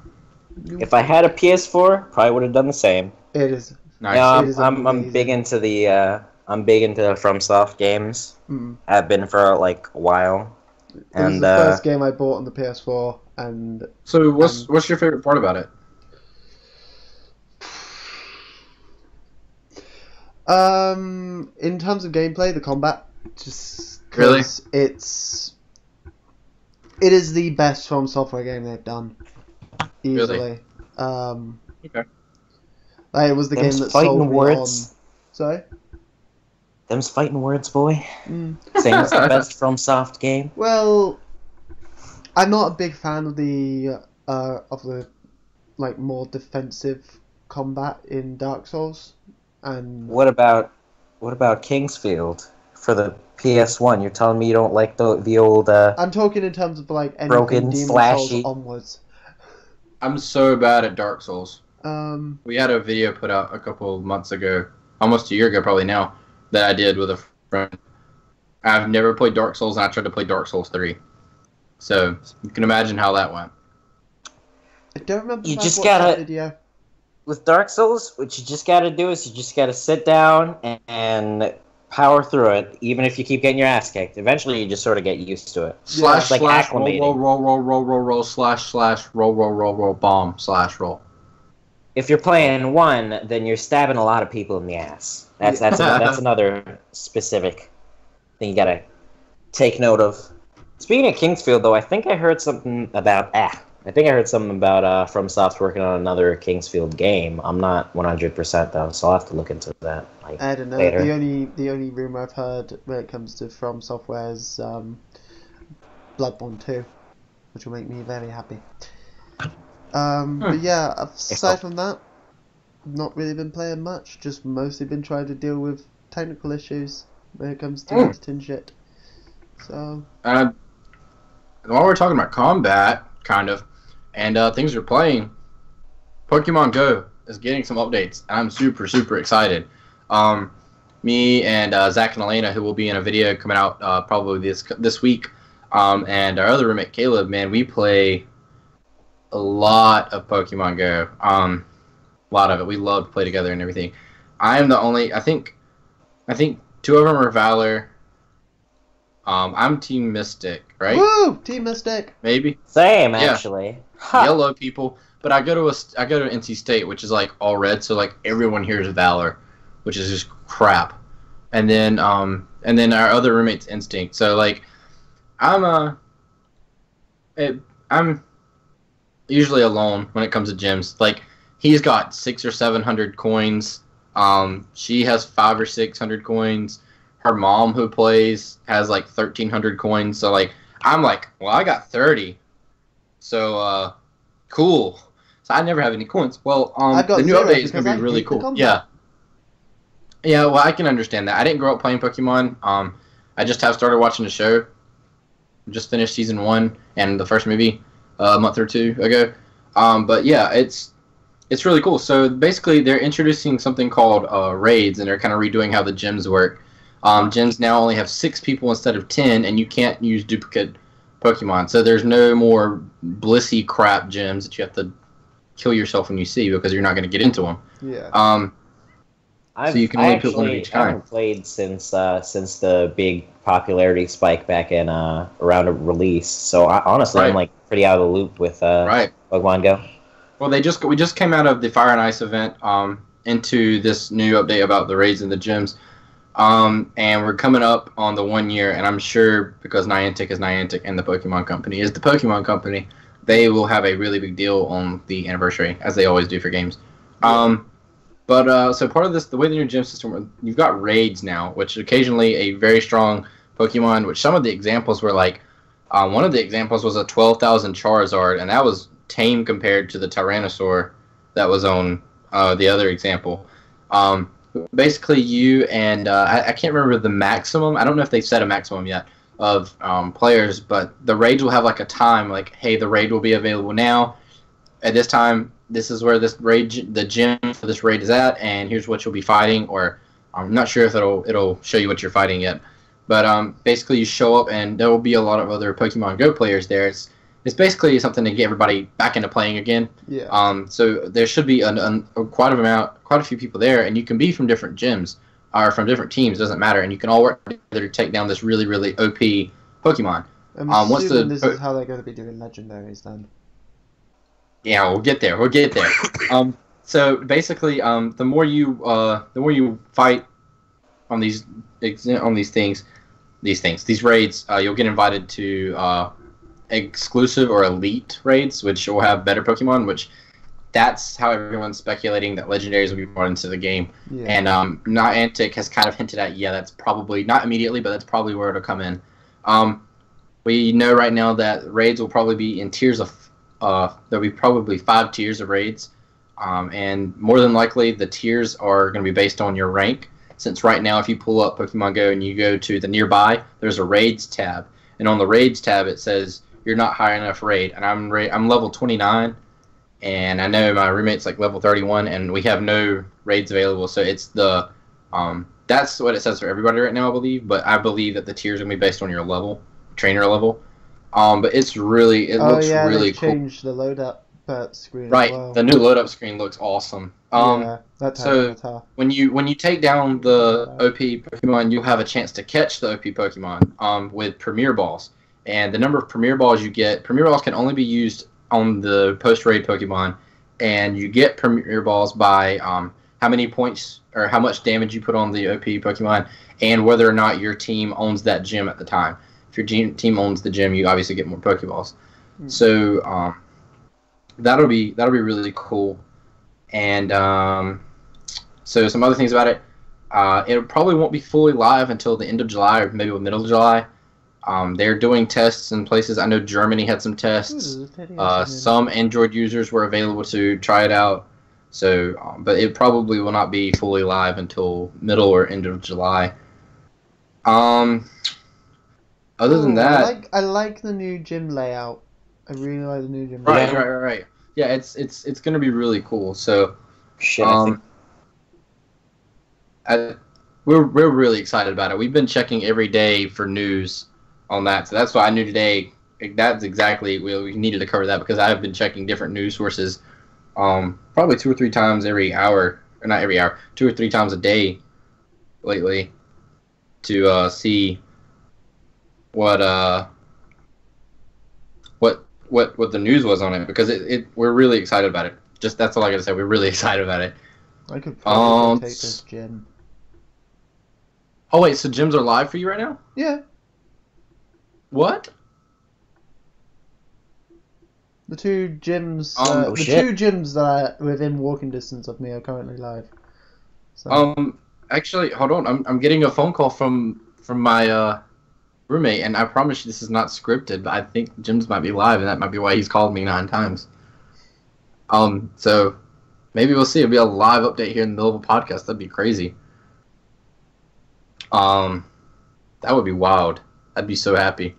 If I had a PS4, probably would have done the same. It is. Nice. Yeah, It is I'm big into the FromSoft games. Mm. I've been for like a while. It was And the first game I bought on the PS4, and So what's your favorite part about it? in terms of gameplay, the combat, just Really? because it is the best From Software game they've done, easily. Really? Okay. Like, it was the game that fighting sold me words. on. Sorry. Them's fighting words, boy. Mm. Saying it's the best FromSoft game. Well, I'm not a big fan of the like more defensive combat in Dark Souls, and What about Kingsfield for the PS1? You're telling me you don't like the old I'm talking in terms of like anything broken, Demon slashy. Souls onwards. I'm so bad at Dark Souls. Um, We had a video put out a couple of months ago, almost a year ago probably now, that I did with a friend. I've never played Dark Souls, and I tried to play Dark Souls 3. So you can imagine how that went. I don't remember. You if I just watched gotta- that video. With Dark Souls, what you just gotta do is you just gotta sit down and power through it, even if you keep getting your ass kicked. Eventually, you just sort of get used to it. Slash It's like slash roll acclimating. roll slash roll bomb slash roll. If you're playing one, then you're stabbing a lot of people in the ass. That's another specific thing you gotta take note of. Speaking of Kingsfield, though, I think I heard something about FromSoft working on another Kingsfield game. I'm not 100% though, so I'll have to look into that. Like, I don't know. later. The only rumor I've heard when it comes to From Software is Bloodborne 2, which will make me very happy. But yeah, aside from that, not really been playing much. Just mostly been trying to deal with technical issues when it comes to editing shit. So. While we're talking about combat, kind of, and things you're playing, Pokemon Go is getting some updates, and I'm super, super excited. Me and Zach and Elena, who will be in a video coming out probably this week, and our other roommate Caleb, man, we play a lot of Pokemon Go. A lot of it. We love to play together and everything. I am the only. I think two of them are Valor. I'm Team Mystic, right? Woo! Team Mystic. Maybe. Same, actually. Huh. Yellow people, but I go to NC State, which is like all red, so like everyone here is Valor, which is just crap. And then our other roommate's Instinct. So like, I'm usually alone when it comes to gyms. Like, he's got 600 or 700 coins. She has 500 or 600 coins. Her mom, who plays, has like 1,300 coins. So like, I'm like, well, I got 30. So cool. So I never have any coins. Well, the new update is gonna be really cool. Yeah. Yeah. Well, I can understand that. I didn't grow up playing Pokemon. I just have started watching the show. Just finished season 1 and the first movie a month or two ago. But yeah, it's it's really cool. So basically, they're introducing something called raids, and they're kind of redoing how the gyms work. Gyms now only have 6 people instead of 10, and you can't use duplicate Pokemon. So there's no more blissy crap gyms that you have to kill yourself when you see because you're not going to get into them. Yeah. So you can only put one of each kind. I haven't played since the big popularity spike back in around a release. So honestly, I'm like pretty out of the loop with Pokemon Go. Well, we just came out of the Fire and Ice event into this new update about the raids and the gyms. And we're coming up on the 1 year, and I'm sure because Niantic is Niantic and the Pokemon Company is the Pokemon Company, they will have a really big deal on the anniversary, as they always do for games. So part of this, the way the new gym system, you've got raids now, which occasionally a very strong Pokemon, which some of the examples were like, one of the examples was a 12,000 Charizard, and that was tame compared to the Tyrannosaur that was on the other example. Basically, you and I can't remember the maximum. I don't know if they've set a maximum yet of players, but the raids will have like a time, like, hey, the raid will be available now. At this time, this is where this raid, the gym for this raid is at, and here's what you'll be fighting. Or I'm not sure if it'll show you what you're fighting yet, but basically you show up and there will be a lot of other Pokemon Go players there. It's basically something to get everybody back into playing again. Yeah. So there should be quite a few people there, and you can be from different gyms or from different teams. Doesn't matter, and you can all work together to take down this really really OP Pokemon. I'm assuming this is how they're going to be doing legendaries then. Yeah, we'll get there. So basically, the more you fight on these raids, you'll get invited to exclusive or elite raids, which will have better Pokemon. Which that's how everyone's speculating that legendaries will be brought into the game. Yeah. And Niantic has kind of hinted at, that's probably not immediately, but that's probably where it'll come in. We know right now that raids will probably be in tiers of. There'll be probably 5 tiers of raids, and more than likely the tiers are going to be based on your rank. Since right now, if you pull up Pokemon Go and you go to the nearby, there's a raids tab, and on the raids tab it says you're not high enough raid, and I'm level 29, and I know my roommate's like level 31, and we have no raids available. So it's the that's what it says for everybody right now, I believe. But I believe that the tiers are going to be based on your level, trainer level. But it's really, it looks really cool. Changed the load up screen. Right, as well. The new load up screen looks awesome. That's so when you take down the OP Pokemon, you'll have a chance to catch the OP Pokemon with Premier Balls. And the number of Premier Balls you get, Premier Balls can only be used on the post raid Pokemon, and you get Premier Balls by how many points or how much damage you put on the OP Pokemon, and whether or not your team owns that gym at the time. If your team owns the gym, you obviously get more Pokeballs. So that'll be really cool. And so some other things about it. It probably won't be fully live until the end of July or maybe the middle of July. They're doing tests in places. I know Germany had some tests. Some Android users were available to try it out. So, but it probably will not be fully live until middle or end of July. Other than that, I like the new gym layout. I really like the new gym layout. Right. Right. Yeah, it's gonna be really cool. So, we're really excited about it. We've been checking every day for news on that. So that's why I knew today. That's exactly we needed to cover that because I have been checking different news sources, probably 2 or 3 times every hour, or not every hour, 2 or 3 times a day, lately, to see what the news was on it because we're really excited about it. Just that's all I gotta say. We're really excited about it. I could probably take this gym. Oh wait, so gyms are live for you right now? Yeah. What? The 2 gyms. The 2 gyms that are within walking distance of me are currently live. So. Actually, hold on. I'm getting a phone call from my roommate, and I promise you this is not scripted, but I think gyms might be live, and that might be why he's called me 9 times. So maybe we'll see. It'll be a live update here in the middle of a podcast. That'd be crazy. That would be wild. I'd be so happy.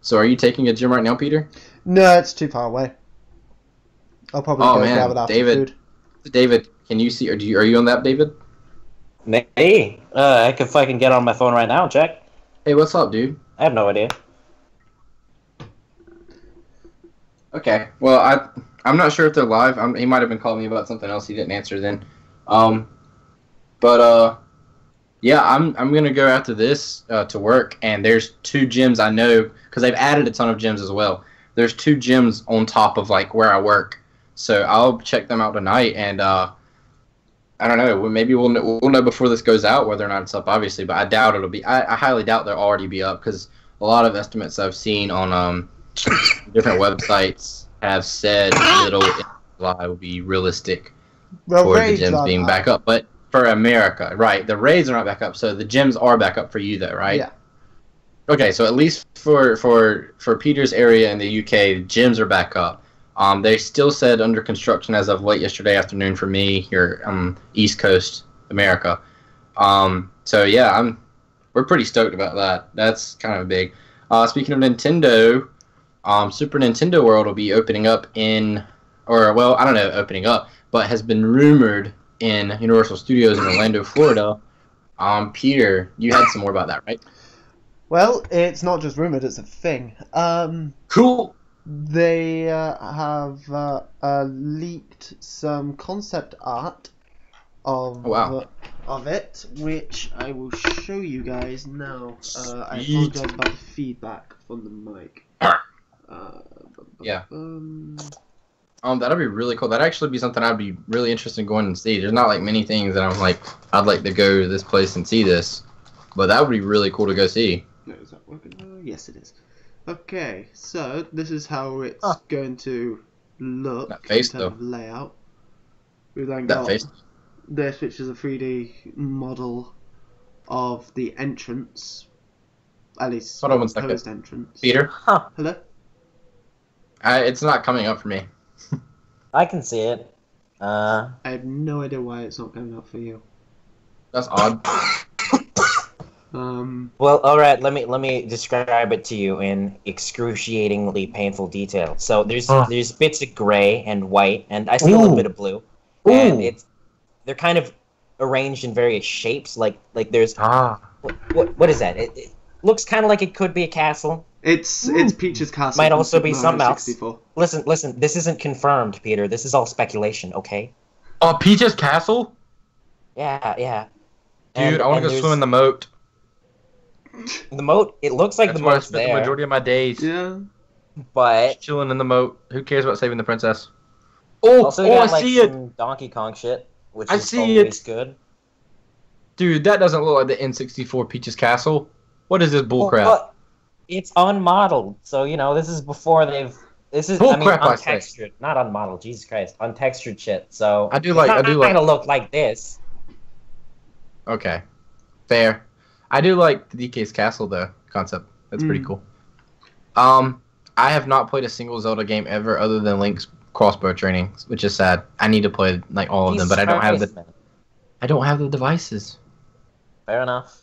So are you taking a gym right now, Peter? No, it's too far away. I'll probably go grab it after David, food. David, can you see? Are you on that, David? Hey, I can fucking get on my phone right now. Check. Hey, what's up, dude? I have no idea. Okay. Well, I'm not sure if they're live. He might have been calling me about something else. He didn't answer then. Yeah, I'm gonna go after this to work, and there's 2 gyms I know because they've added a ton of gyms as well. There's 2 gyms on top of like where I work, so I'll check them out tonight, and I don't know. Maybe we'll know before this goes out whether or not it's up, obviously, but I doubt it'll be. I highly doubt they'll already be up because a lot of estimates I've seen on different websites have said it'll will be realistic for the gyms being back up, but. For America, right? The raids are not back up, so the gyms are back up for you, though, right? Yeah. Okay, so at least for Peter's area in the UK, gyms are back up. They still said under construction as of late yesterday afternoon for me here, East Coast America. So yeah, we're pretty stoked about that. That's kind of big. Speaking of Nintendo, Super Nintendo World will be opening up opening up, but has been rumored in Universal Studios in Orlando, Florida. Peter, you had some more about that, right? Well, it's not just rumored; it's a thing. Cool. They have leaked some concept art of it, which I will show you guys now. I apologize about the feedback from the mic. Yeah. That'll be really cool. That'd actually be something I'd be really interested in going and see. There's not like many things that I'm like, I'd like to go to this place and see this, but that would be really cool to go see. Is that working? Yes, it is. Okay, so this is how it's going to look that face, in terms of layout. We've then that got face. This, which is a 3D model of the entrance, at least hold on one proposed second. Entrance. Peter? Hello? It's not coming up for me. I can see it. I have no idea why it's not coming up for you. That's odd. Well, all right. Let me describe it to you in excruciatingly painful detail. So there's bits of gray and white, and I see a little bit of blue, and they're kind of arranged in various shapes. Like there's what is that? It looks kind of like it could be a castle. It's Peach's castle. Might also be something else. 64. Listen. This isn't confirmed, Peter. This is all speculation. Okay. Oh, Peach's castle? Yeah. Dude, I want to go swim in the moat. The moat. It looks like That's the where moat's I spent there. the majority of my days. Yeah. But just chilling in the moat. Who cares about saving the princess? Oh, also got, I see it. Some Donkey Kong shit, which I is see always it. good. Dude, that doesn't look like the N64 Peach's castle. What is this bullcrap? Well, it's unmodeled, so this is before they've. This is untextured, not unmodeled. Jesus Christ, untextured shit. So I do like. Gonna look like this. Okay, fair. I do like the DK's castle though concept. That's pretty cool. I have not played a single Zelda game ever other than Link's crossbow training, which is sad. I need to play like all of them, but I don't have the. I don't have the devices. Fair enough.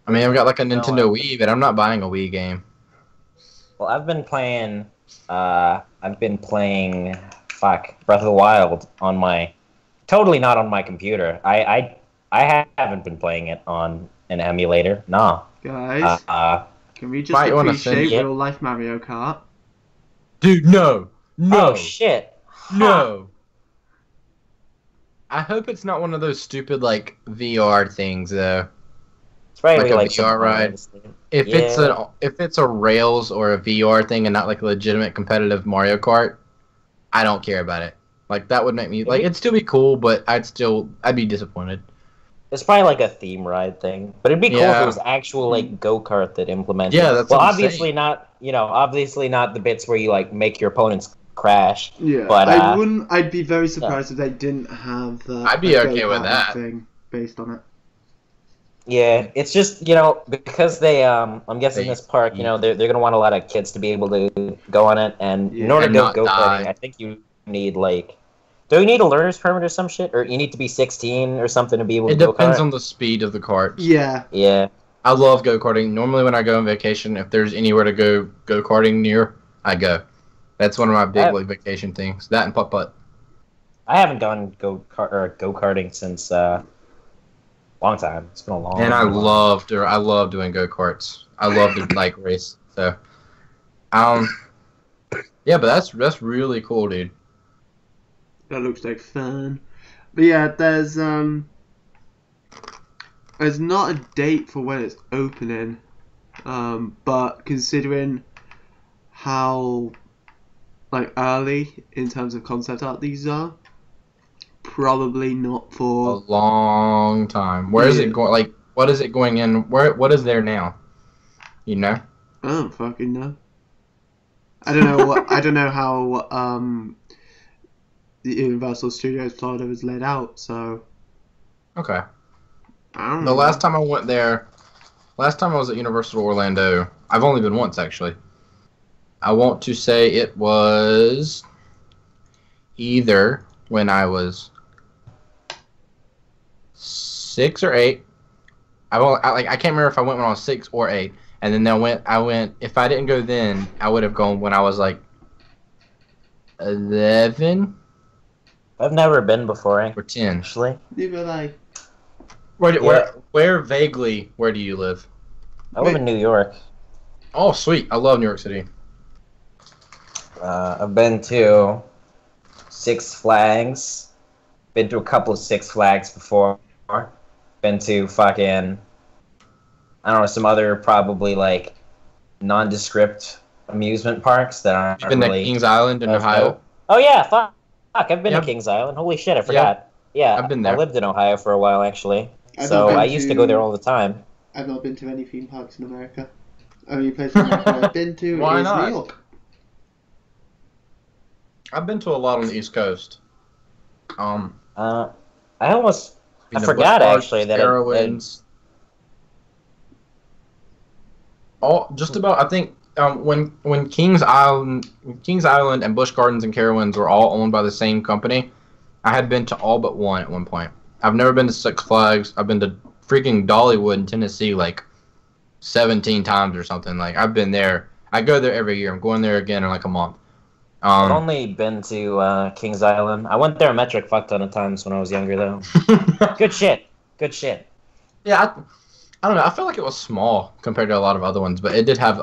I mean, I've got like a Nintendo Wii, but I'm not buying a Wii game. Well, I've been playing Breath of the Wild on my, totally not on my computer. I haven't been playing it on an emulator. Nah. Guys, can we just appreciate real life Mario Kart? Dude, no. Oh shit. No. I hope it's not one of those stupid like VR things though. It's probably like a VR ride. If it's a Rails or a VR thing and not like a legitimate competitive Mario Kart, I don't care about it. Like that would make me like it'd still be cool, but I'd be disappointed. It's probably like a theme ride thing, but it'd be cool if it was actual like go-kart that implemented. Yeah, that's well, obviously not. Obviously not the bits where you like make your opponents crash. Yeah, but I'd be very surprised if they didn't have that. I'd be okay with that thing based on it. Yeah, it's just because they I'm guessing this park they're gonna want a lot of kids to be able to go on it, and in order to go go-karting, I think you need like. Do you need a learner's permit or some shit? Or you need to be 16 or something to be able to go-kart? It depends on the speed of the kart. Yeah. Yeah. I love go-karting. Normally when I go on vacation, if there's anywhere to go-karting near, I go. That's one of my big vacation things. That and putt-putt. I haven't gone go-karting since long time. It's been a long. And I long love doing go-karts. I love to like race. So, yeah, but that's really cool, dude. That looks like fun. But yeah, there's not a date for when it's opening. But considering how like early in terms of concept art these are, probably not A for long time. Where is it going? Like, what is it going in? What is there now? You know? I don't fucking know. I don't know what I don't know how the Universal Studios Florida was laid out, so Okay. I don't The know. last time I went there, last time I was at Universal Orlando, I've only been once actually. I want to say it was either when I was 6 or 8. I can't remember if I went when I was 6 or 8. And then I went. If I didn't go then, I would have gone when I was like 11 I've never been before, or 10. actually. Neither have I. Where vaguely? Where do you live? I live in New York. Oh, sweet! I love New York City. I've been to Six Flags. Been to a couple of Six Flags before. Been to fucking, I don't know, some other probably like nondescript amusement parks that aren't You've been really to Kings Island in of Ohio. note. Oh yeah, fuck! I've been Yep. to Kings Island. Holy shit, I forgot. Yeah, I've been I there. lived in Ohio for a while actually, I've so not been I used to go there all the time. I've not been to any theme parks in America. Only place in America I've been to Why is not? New York. I've been to a lot on the East Coast. I almost been I to forgot Busch Gardens, actually that Carowinds. All just about. I think when Kings Island and Busch Gardens and Carowinds were all owned by the same company, I had been to all but one at one point. I've never been to Six Flags. I've been to freaking Dollywood in Tennessee like 17 times or something. Like I've been there. I go there every year. I'm going there again in like a month. I've only been to Kings Island. I went there a metric fuck ton of times when I was younger though. Good shit. Good shit. Yeah, I don't know. I feel like it was small compared to a lot of other ones, but it did have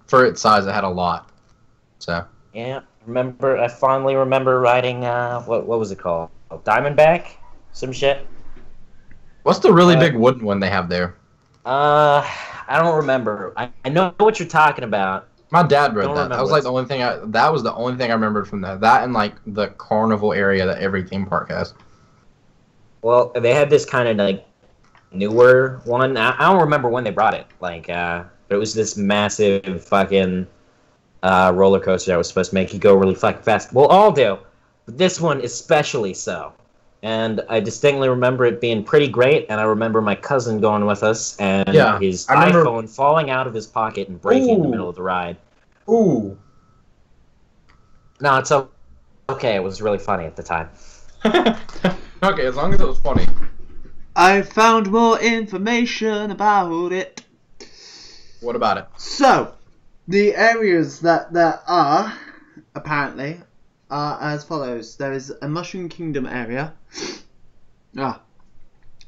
for its size, it had a lot. So Yeah, I fondly remember riding what was it called? Diamondback? Some shit. what's the really big wooden one they have there? I don't remember. I know what you're talking about. My dad rode Don't that. That remember was like it. the only thing. That was the only thing I remembered from that. That and like the carnival area that every theme park has. Well, they had this kind of like newer one. I don't remember when they brought it. Like, but it was this massive fucking roller coaster that was supposed to make you go really fucking fast. Well, all do, but this one especially so. And I distinctly remember it being pretty great, and I remember my cousin going with us, and his I remember- iPhone falling out of his pocket and breaking in the middle of the ride. Ooh. No, it's okay. It was really funny at the time. Okay, as long as it was funny. I found more information about it. What about it? So, the areas that there are, apparently, are as follows. There is a Mushroom Kingdom area,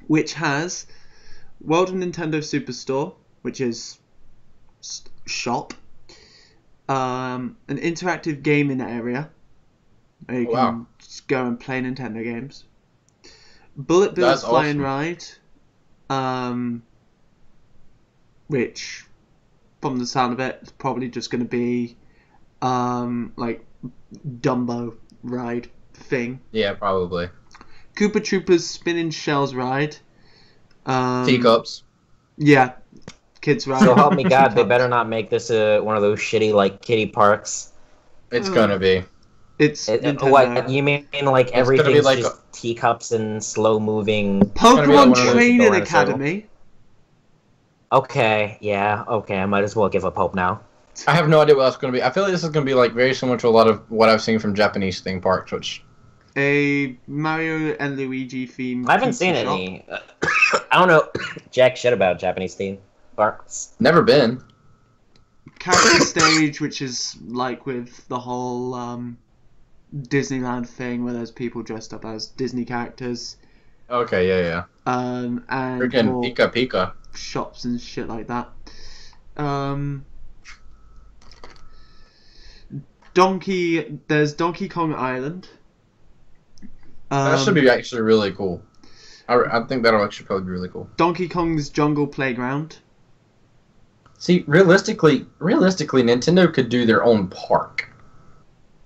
which has World of Nintendo Superstore, which is shop, an interactive gaming area, where you can just go and play Nintendo games, Bullet Bill's That's Flying awesome. Ride, which, from the sound of it, is probably just going to be like Dumbo ride thing. Yeah, probably. Koopa Troopa's Spinning Shells ride. Teacups. Yeah, kids ride. So help me God, they better not make this one of those shitty like kiddie parks. It's gonna be. It's Nintendo. What you mean? Like gonna be everything's like just teacups and slow moving. gonna be like Pokemon one of those Training go in a circle. Academy. Okay, yeah, okay. I might as well give up hope now. I have no idea what else gonna be. I feel like this is gonna be like very similar to a lot of what I've seen from Japanese theme parks, which A Mario and Luigi theme. I haven't seen shop. any. I don't know jack shit about Japanese theme parks. never been. Character stage, which is like with the whole Disneyland thing where there's people dressed up as Disney characters. Okay, yeah. And Freaking more Pika Pika. shops and shit like that. There's Donkey Kong Island. That should be actually really cool. I think that'll actually probably be really cool. Donkey Kong's Jungle Playground. See, realistically, Nintendo could do their own park.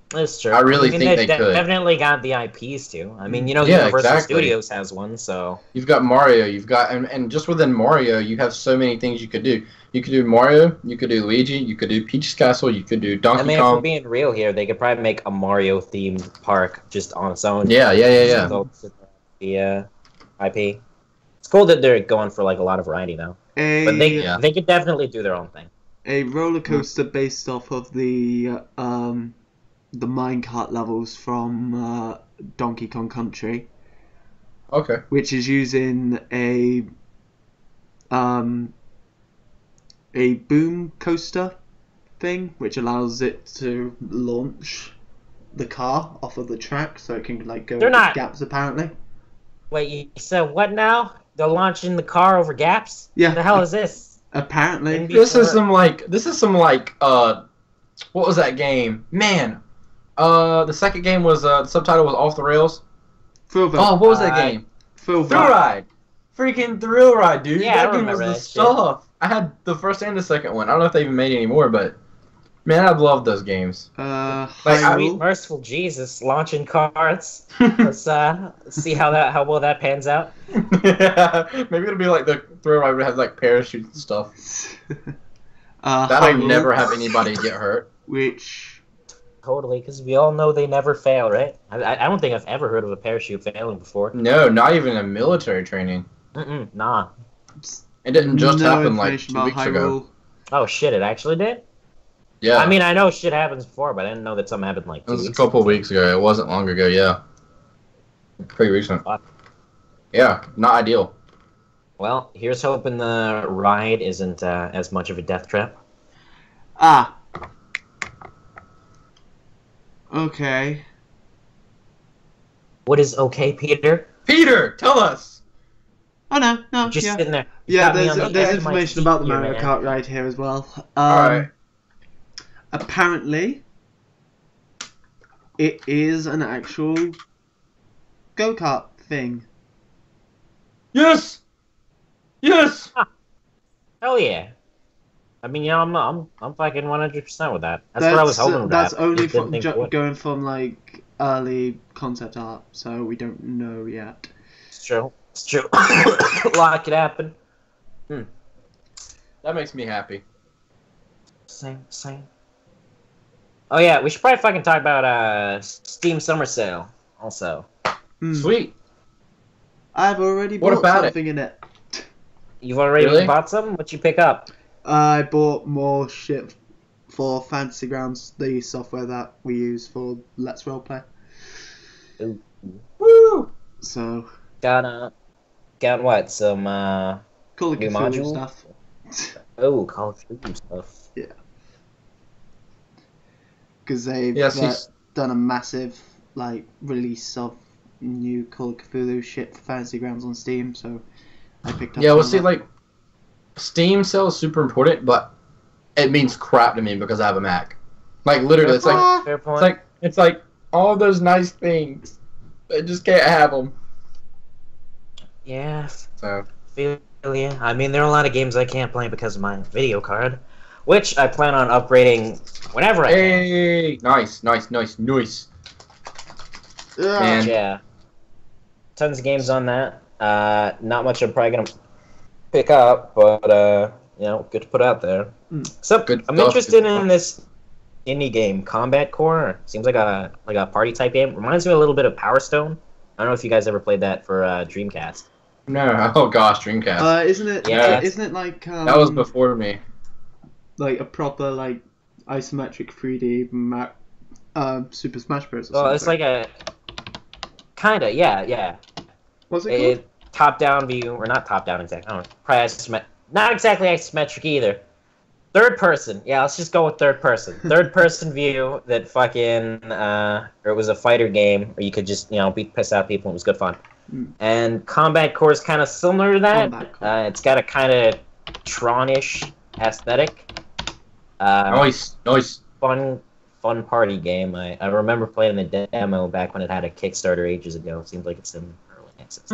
That's true. I really think they could. Definitely got the IPs too. I mean, Yeah, Universal exactly. Studios has one, so You've got Mario, and just within Mario, you have so many things you could do. You could do Mario, you could do Luigi, you could do Peach's Castle, you could do Donkey I mean, if Kong. we're being real here, they could probably make a Mario themed park just on its own. Yeah. The IP. It's cool that they're going for like a lot of variety now, but they could definitely do their own thing. A roller coaster based off of the minecart levels from Donkey Kong Country, Okay. which is using a boom coaster thing, which allows it to launch the car off of the track, so it can like go They're over not- gaps apparently. Wait, you said what now? They're launching the car over gaps? Yeah. What the hell is this? Apparently, This is some what was that game? Man, the second game was the subtitle was Off the Rails. Thrill Oh, what was that game? Thrill Ride. Freaking Thrill Ride, dude. Yeah, that I game was remember the that shit. stuff. I had the first and the second one. I don't know if they even made any more, but man, I love those games. Hyrule. Merciful Jesus, launching cars. Let's see how well that pans out. Maybe it'll be like the Thrill Ride would have like parachutes and stuff. That'll Hyrule, never have anybody get hurt. Which Totally, because we all know they never fail, right? I don't think I've ever heard of a parachute failing before. No, not even in military training. Nah. It didn't just no happen like information 2 about weeks ago. Hyrule. Oh shit, it actually did? Yeah. I mean, I know shit happens before, but I didn't know that something happened like it 2 was a weeks couple ago. weeks ago. It wasn't long ago, yeah. Pretty recent. Fuck. Yeah, not ideal. Well, here's hoping the ride isn't as much of a death trap. Okay. What is okay, Peter? Peter, tell us! Oh no, Just yeah. sitting there. You Yeah, got me on the there's edge of my information seat about the here, Mario man. Kart ride here as well. Alright. Apparently, it is an actual go-kart thing. Yes! Yes! Hell yeah. I mean, I'm fucking 100% with that. That's what I was hoping. That's that. only Just didn't from think it would. going from like early concept art, so we don't know yet. It's true. It's true. A lot could happen. That makes me happy. Same. Oh yeah, we should probably fucking talk about Steam Summer Sale also. Sweet. I've already What bought about something in it. You've already Really? bought some? What'd you pick up? I bought more shit for Fantasy Grounds, the software that we use for Let's Roleplay. Woo! So, Got what? Some Call of New Cthulhu module? stuff. Call of Duty stuff. Yeah. Because they've Yes, done a massive release of new Call of Cthulhu shit for Fantasy Grounds on Steam, so I picked up Yeah, well, some see, of that. like, Steam sale is super important, but it means crap to me because I have a Mac. Like, literally, it's like, Fair point. it's like all those nice things. I just can't have them. Yeah, So, feel ya. I mean, there are a lot of games I can't play because of my video card, which I plan on upgrading whenever I can. hey, nice. Yeah. Man. Yeah, tons of games on that. Not much I'm probably gonna pick up, but good to put out there. So Good I'm stuff, interested good in this indie game, Combat Core. Seems like a party type game. Reminds me a little bit of Power Stone. I don't know if you guys ever played that for Dreamcast. No, oh gosh, Dreamcast. Isn't it? Yeah. Isn't it like that was before me. like a proper isometric 3D Super Smash Bros. Or Well, something? it's like a kinda, yeah. What's it called? Top down view, or not top down exactly. I don't know. Probably not exactly isometric either. Third person. Yeah, let's just go with third person. Third person view that fucking, or it was a fighter game where you could just, beat piss out people and it was good fun. And Combat Core is kind of similar to that. It's got a kind of Tron-ish aesthetic. Nice. Fun party game. I remember playing the demo back when it had a Kickstarter ages ago. It seems like it's in early access.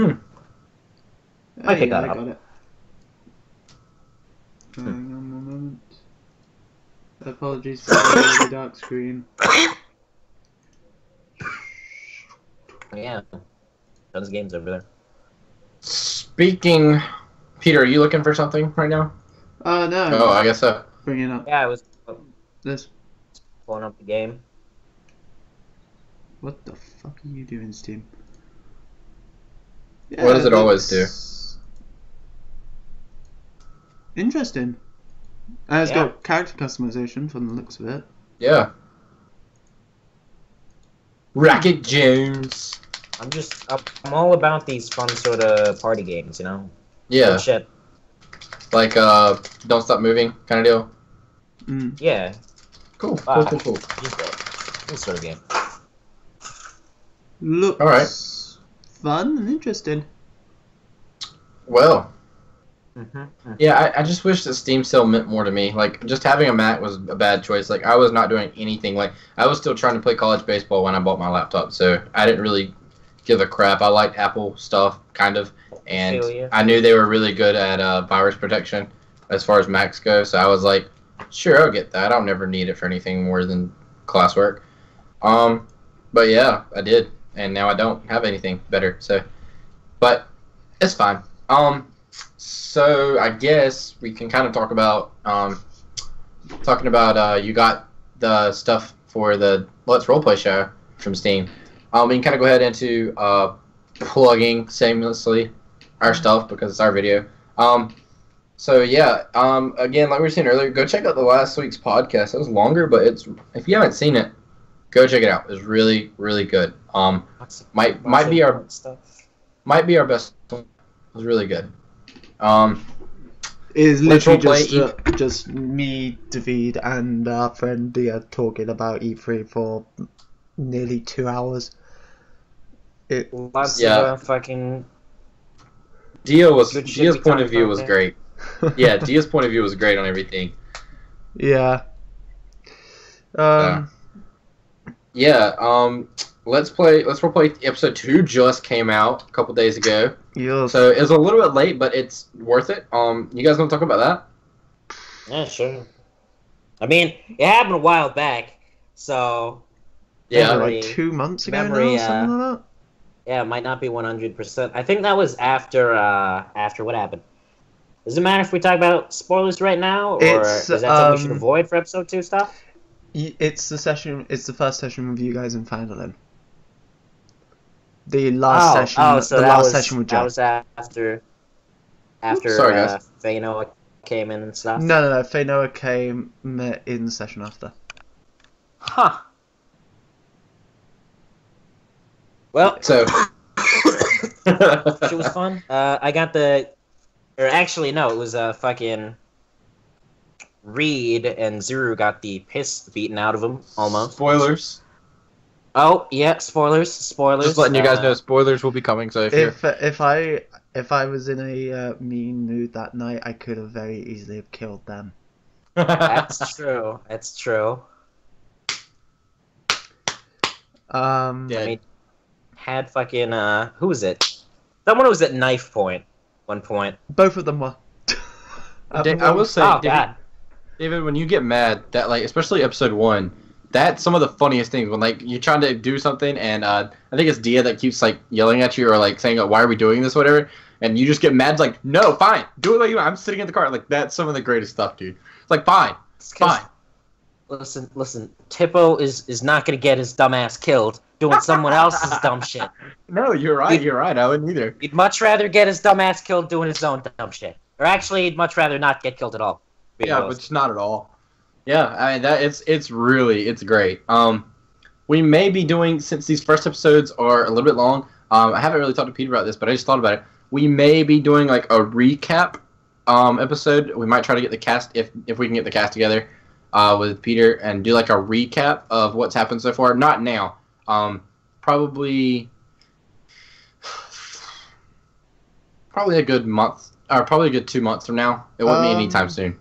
I got it. Hang on a moment. Apologies for the dark screen. Yeah. Tons of games over there. Speaking... Peter, are you looking for something right now? No. Oh, I guess so. Bring it up. Yeah, I was This. pulling up the game. What the fuck are you doing, Steam? Yeah, what does it always do? Interesting. It's got character customization from the looks of it. Yeah. Racket Jones. I'm all about these fun sort of party games, Yeah. Good shit. Like, Don't Stop Moving kind of deal? Yeah. Cool. This sort of game. Looks Alright. Fun and interesting. Well. Yeah, I just wish that Steam sale meant more to me. Like, just having a Mac was a bad choice. Like, I was not doing anything. Like, I was still trying to play college baseball when I bought my laptop, so I didn't really give a crap. I liked Apple stuff, kind of, and I knew they were really good at virus protection as far as Macs go, so I was like, sure, I'll get that. I'll never need it for anything more than classwork. But yeah, I did, and now I don't have anything better, so, but it's fine. So I guess we can kind of talk about you got the stuff for the Let's Roleplay show from Steam. We can kind of go ahead into plugging shamelessly our stuff because it's our video. So yeah, again, like we were saying earlier, go check out the last week's podcast. It was longer, but if you haven't seen it, go check it out. It was really, really good. Might be our best one. It was really good. It is literally just me, David, and our friend Dia talking about E3 for nearly 2 hours. Fucking. Dia's point of view was great. Yeah, Dia's point of view was great on everything. Yeah. Let's Roleplay episode 2 just came out a couple days ago. Yes. So it's a little bit late, but it's worth it. You guys want to talk about that? Yeah, sure. I mean, it happened a while back, so yeah, like 2 months ago now, something like that. Yeah, it might not be 100%. I think that was after what happened. Does it matter if we talk about spoilers right now, or is that something we should avoid for episode 2 stuff? It's the session. It's the first session with you guys in Fandolin. The last session. So the last session with Joe. That was after sorry, guys. Feyenoa came in and stuff. No. Feyenoa came in the session after. Huh. Well, so it was fun. I got it was fucking Reed and Zuru got the piss beaten out of them almost. Spoilers. Oh yeah, spoilers. Just letting you guys know, spoilers will be coming. So if I was in a mean mood that night, I could have very easily have killed them. That's true. That's true. Yeah. I mean, had fucking who was it? Someone was at knife point. One point. Both of them were. I will say, oh, God. David, when you get mad, that like especially episode 1, that's some of the funniest things when like you're trying to do something and I think it's Dia that keeps like yelling at you or like saying why are we doing this, whatever, and you just get mad. It's like, no, fine, do it like you want. I'm sitting in the car. Like that's some of the greatest stuff, dude. It's like fine. Listen. Tippo is not gonna get his dumb ass killed doing someone else's dumb shit. No, you're right. You're right. I wouldn't either. He'd much rather get his dumb ass killed doing his own dumb shit, or actually, he'd much rather not get killed at all. Yeah, but it's not at all. Yeah, I mean it's great. We may be doing, since these first episodes are a little bit long. I haven't really talked to Peter about this, but I just thought about it. We may be doing like a recap episode, we might try to get the cast if we can get the cast together with Peter and do like a recap of what's happened so far. Not now. Probably a good month, or probably a good 2 months from now. It won't be anytime soon.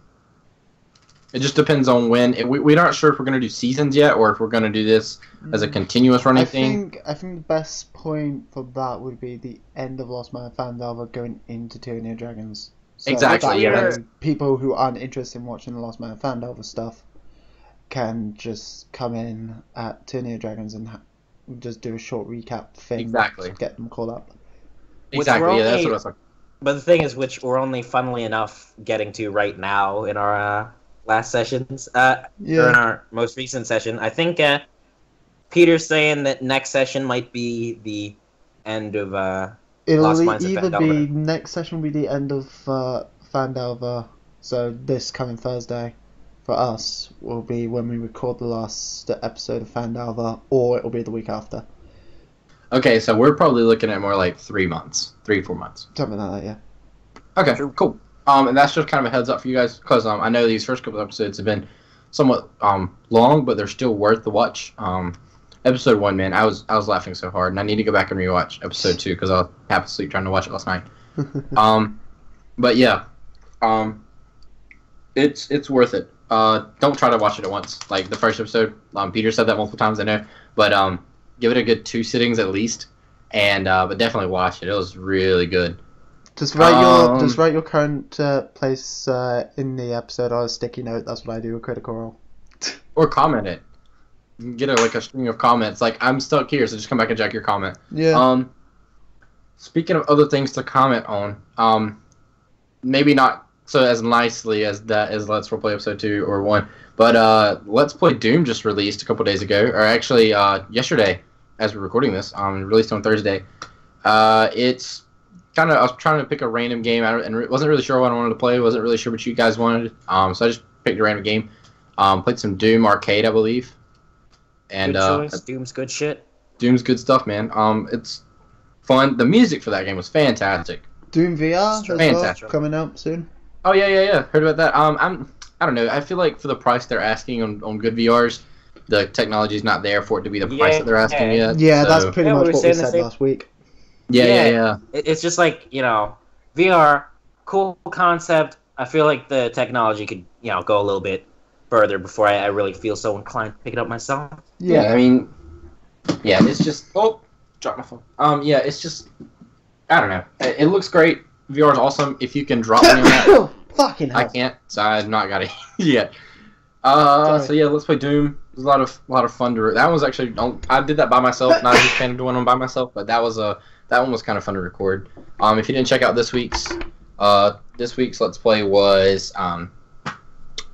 It just depends on when. We're not sure if we're going to do seasons yet, or if we're going to do this as a continuous running thing. I think the best point for that would be the end of Lost Man Fandelver going into Tyranny of Dragons. So Exactly, yeah. People who aren't interested in watching the Lost Man Fandelver stuff can just come in at Tyranny of Dragons and just do a short recap thing. Exactly. To get them caught up. Exactly, yeah, that's what I was like. But the thing is, which we're only, funnily enough, getting to right now in our last sessions, or in our most recent session. I think Peter's saying that next session might be the end of Lost Mines of Fandelver. Next session will be the end of Fandelver, so this coming Thursday for us will be when we record the last episode of Fandelver, or it will be the week after. Okay, so we're probably looking at more like 3 months, 4 months. Something like that, yeah. Okay, cool. And that's just kind of a heads up for you guys, because I know these first couple of episodes have been somewhat long, but they're still worth the watch. Episode 1, man, I was laughing so hard, and I need to go back and rewatch episode 2 because I was half asleep trying to watch it last night. But yeah, it's worth it. Don't try to watch it at once, like the first episode. Peter said that multiple times, I know, but give it a good 2 sittings at least, and but definitely watch it. It was really good. Just write your current place in the episode on a sticky note. That's what I do with Critical Role. Or comment it. You can get a string of comments. Like, I'm stuck here, so just come back and check your comment. Yeah. Speaking of other things to comment on, maybe not so as nicely as that as Let's Roleplay Episode 2 or 1, but Let's Play Doom just released a couple days ago, or actually yesterday, as we're recording this, released on Thursday. It's kind of, I was trying to pick a random game, and wasn't really sure what I wanted to play, wasn't really sure what you guys wanted, so I just picked a random game. Played some Doom Arcade, I believe. And good choice. Doom's good shit. Doom's good stuff, man. It's fun. The music for that game was fantastic. Doom VR as fantastic. Well, coming out soon. Oh yeah. Heard about that. I don't know. I feel like for the price they're asking on good VRs, the technology's not there for it to be the price that they're asking yet. Yeah, so. That's pretty much what we said last week. Yeah. It's just like, VR, cool concept. I feel like the technology could, go a little bit further before I really feel so inclined to pick it up myself. Yeah, I mean, it's just... Oh, dropped my phone. It's just... I don't know. It looks great. VR is awesome. If you can drop me on that... Fucking hell. I can't, so I've not got it yet. So yeah, Let's Play Doom. It was a lot of fun to... That was actually... I did that by myself. Not a huge fan of doing one by myself, but that one was kind of fun to record. If you didn't check out this week's Let's Play was...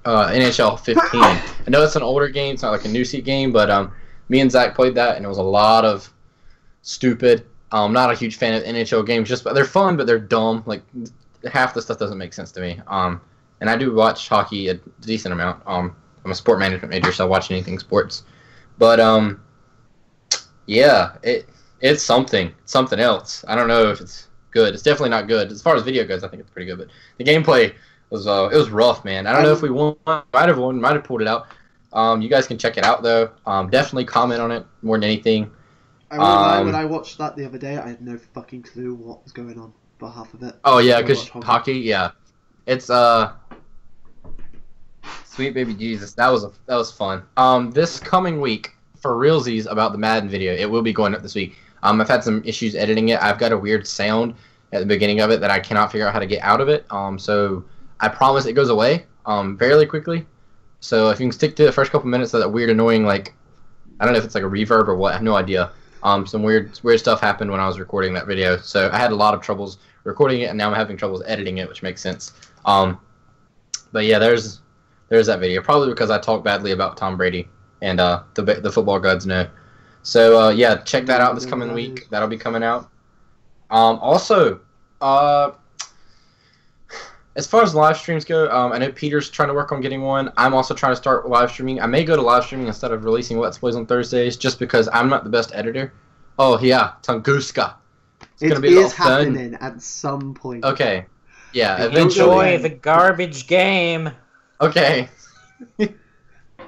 NHL 15. I know it's an older game, it's not like a new seat game, but me and Zach played that, and it was a lot of stupid. Not a huge fan of NHL games, but they're fun, but they're dumb. Like, half the stuff doesn't make sense to me. And I do watch hockey a decent amount. I'm a sport management major, so I watch anything sports. But it's something else. I don't know if it's good. It's definitely not good. As far as video goes, I think it's pretty good, but the gameplay it was rough, man. I don't know if we won. Might have pulled it out. You guys can check it out though. Definitely comment on it more than anything. I won't lie, when I watched that the other day, I had no fucking clue what was going on for half of it. Oh yeah, because hockey, yeah, it's sweet baby Jesus. That was fun. This coming week for realsies about the Madden video, it will be going up this week. I've had some issues editing it. I've got a weird sound at the beginning of it that I cannot figure out how to get out of it. So I promise it goes away fairly quickly. So if you can stick to the first couple minutes of that weird, annoying, like, I don't know if it's like a reverb or what, I have no idea. Some weird stuff happened when I was recording that video. So I had a lot of troubles recording it, and now I'm having troubles editing it, which makes sense. But yeah, there's that video. Probably because I talk badly about Tom Brady, and the football gods know. So yeah, check that out this coming week. That'll be coming out. Also, as far as live streams go, I know Peter's trying to work on getting one. I'm also trying to start live streaming. I may go to live streaming instead of releasing Let's Plays on Thursdays, just because I'm not the best editor. Oh yeah, Tunguska. It is happening at some point. Okay. Yeah, eventually. Enjoy the garbage game. Okay.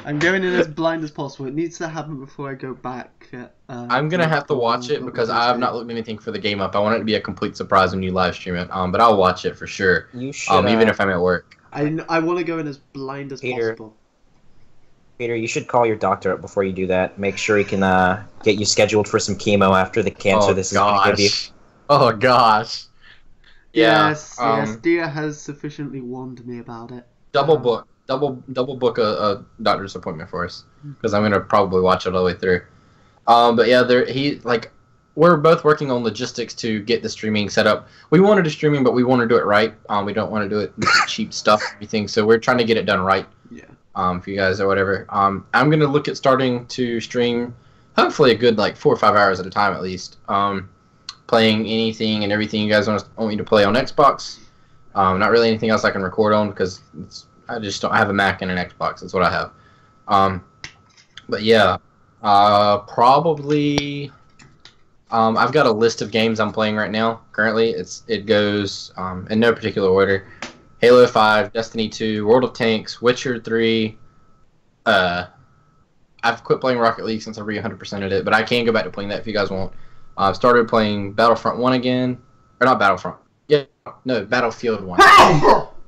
I'm going in as blind as possible. It needs to happen before I go back. I'm gonna have to watch it because I have not looked anything for the game up. I want it to be a complete surprise when you live stream it. But I'll watch it for sure. You should. Even if I'm at work. I want to go in as blind as possible. Peter, you should call your doctor up before you do that. Make sure he can get you scheduled for some chemo after the cancer this is going to give you. Oh gosh. Yeah. Yes, Dia has sufficiently warned me about it. Double book a doctor's appointment for us because I'm gonna probably watch it all the way through. But yeah, we're both working on logistics to get the streaming set up. We want to do streaming, but we want to do it right. We don't want to do it with cheap stuff, everything. So we're trying to get it done right. Yeah. For you guys or whatever. I'm gonna look at starting to stream, hopefully a good 4 or 5 hours at a time at least. Playing anything and everything you guys want me to play on Xbox. Not really anything else I can record on because I just don't have a Mac and an Xbox. That's what I have. But yeah, probably. I've got a list of games I'm playing right now. Currently, it goes in no particular order: Halo 5, Destiny 2, World of Tanks, Witcher 3. I've quit playing Rocket League since I 100%ed it, but I can go back to playing that if you guys want. I've started playing Battlefront 1 again, or not Battlefront. Yeah, no, Battlefield 1.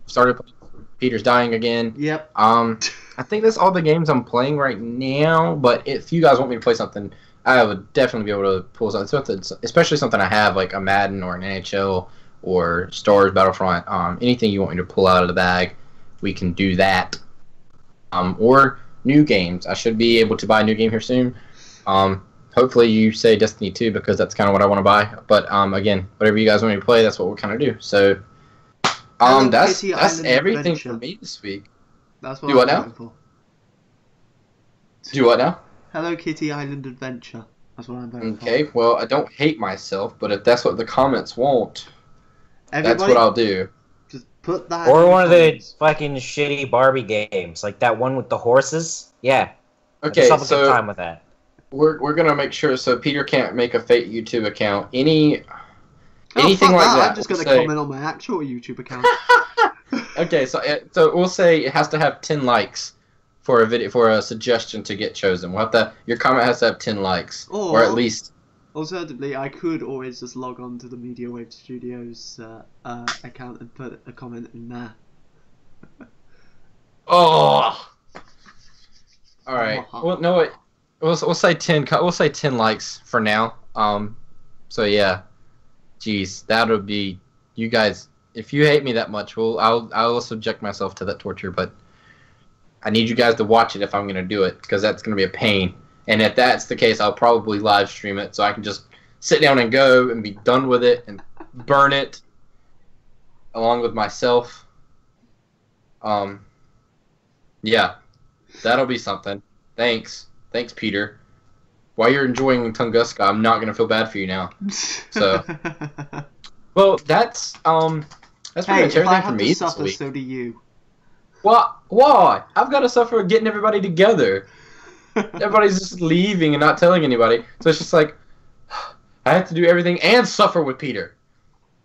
Started playing Peter's Dying again. Yep. I think that's all the games I'm playing right now. But if you guys want me to play something, I would definitely be able to pull something, especially something I have like a Madden or an NHL or Star Wars Battlefront. Anything you want me to pull out of the bag, we can do that. Or new games. I should be able to buy a new game here soon. Hopefully you say Destiny 2 because that's kind of what I want to buy. But again, whatever you guys want me to play, that's what we'll kind of do. So that's everything for me this week. That's what do what I'm now? voting for. Do what now? Hello Kitty Island Adventure. That's what I'm voting for. Okay, well I don't hate myself, but if that's what the comments want, that's what I'll do. Just put that. Or one of the fucking shitty Barbie games, like that one with the horses. Yeah. Okay, just have a so good time with that. We're gonna make sure so Peter can't make a fake YouTube account. Anything like that. I'm just gonna comment on my actual YouTube account. Okay, so we'll say it has to have 10 likes for a video for a suggestion to get chosen. We'll have to your comment has to have 10 likes, or at least. Alternatively, I could always just log on to the Media Wave Studios account and put a comment in there. Oh. All right. Well, no wait. We'll say 10. We'll say 10 likes for now. So yeah. Jeez, that'll be you guys. If you hate me that much, I'll subject myself to that torture. But I need you guys to watch it if I'm gonna do it because that's gonna be a pain. And if that's the case, I'll probably live stream it so I can just sit down and go and be done with it and burn it along with myself. Yeah, that'll be something. Thanks, Peter. While you're enjoying Tunguska, I'm not gonna feel bad for you now. So, well, that's pretty much everything for me this suffer, week. So do you. What? Why? I've got to suffer getting everybody together. Everybody's just leaving and not telling anybody. So it's just like, I have to do everything and suffer with Peter.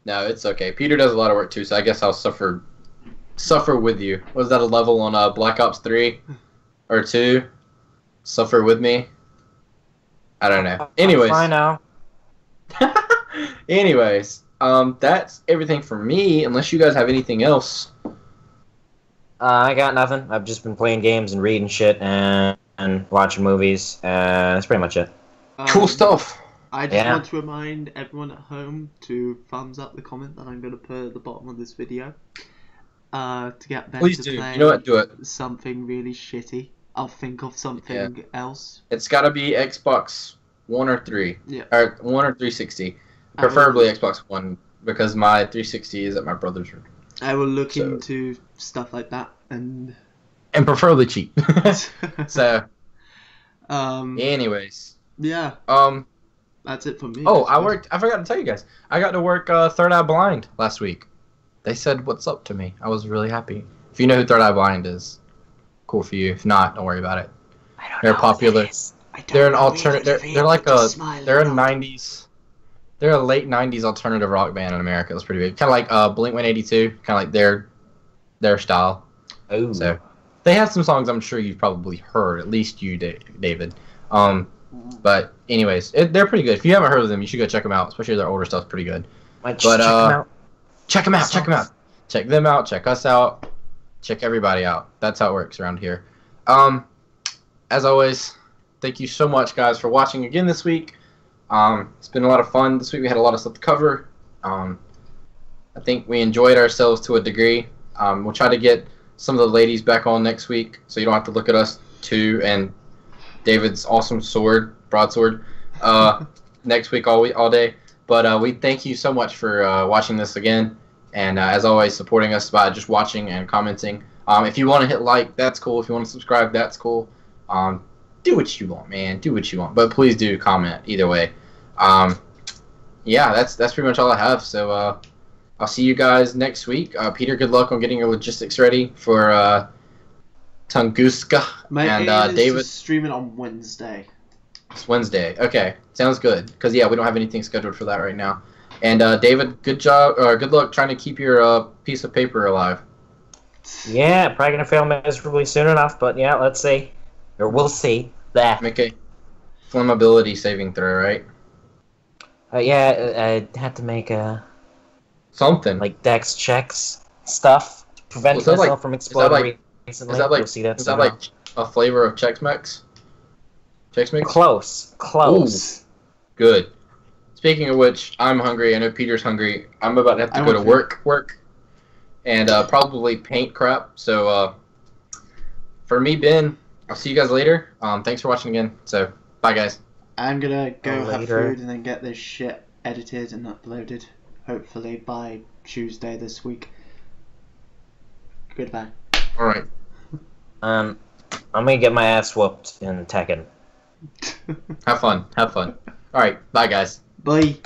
No, it's okay. Peter does a lot of work too, so I guess I'll suffer with you. Was that a level on Black Ops 3 or 2? Suffer with me? I don't know. Anyways. I know. Anyways, that's everything for me, unless you guys have anything else. I got nothing. I've just been playing games and reading shit and watching movies, and that's pretty much it. Cool stuff. I just want to remind everyone at home to thumbs up the comment that I'm going to put at the bottom of this video. To get Ben Please to do. play You know what? Do it. something really shitty. I'll think of something else. It's got to be Xbox One or 3. Yeah. Or 1 or 360. Preferably Xbox One, because my 360 is at my brother's room. I will look into stuff like that and preferably cheap. So. Anyways. Yeah. That's it for me. Oh, I forgot to tell you guys. I got to work Third Eye Blind last week. They said what's up to me. I was really happy. If you know who Third Eye Blind is, cool for you. If not, don't worry about it. I don't They're know popular. They're an alternate. They're like they're a 90s. They're a late '90s alternative rock band in America. It was pretty big. Kind of like Blink 182, kind of like their style. Oh. So they have some songs I'm sure you've probably heard. At least you, David. But anyways, they're pretty good. If you haven't heard of them, you should go check them out. Especially their older stuff's pretty good. Check them out. Check them out. Check them out. Check them out. Check us out. Check everybody out. That's how it works around here. As always, thank you so much, guys, for watching again this week. It's been a lot of fun. This week we had a lot of stuff to cover. I think we enjoyed ourselves to a degree. We'll try to get some of the ladies back on next week, so you don't have to look at us too and David's awesome broadsword, next week all day. But we thank you so much for watching this again, and as always, supporting us by just watching and commenting. If you want to hit like, that's cool. If you want to subscribe, that's cool. Do what you want, man. Do what you want. But please do comment either way. Yeah, that's pretty much all I have. So I'll see you guys next week. Peter, good luck on getting your logistics ready for Tunguska. And David, stream it on Wednesday. It's Wednesday. Okay, sounds good. Because yeah, we don't have anything scheduled for that right now. And David, good luck trying to keep your piece of paper alive. Yeah, probably gonna fail miserably soon enough, but yeah, let's see. Or we'll see. That. Make a flammability saving throw, right? Yeah, I had to make something like dex checks stuff to prevent myself from exploding recently. Is that like a flavor of Chex Mix? Chex Mix? Close. Ooh, good. Speaking of which, I'm hungry. I know Peter's hungry. I'm about to have to go to work, and probably paint crap. So for me, Ben, I'll see you guys later. Thanks for watching again. So bye, guys. I'm gonna go have food and then get this shit edited and uploaded, hopefully by Tuesday this week. Goodbye. All right. I'm gonna get my ass whooped in Tekken. Have fun. All right. Bye, guys. Bye.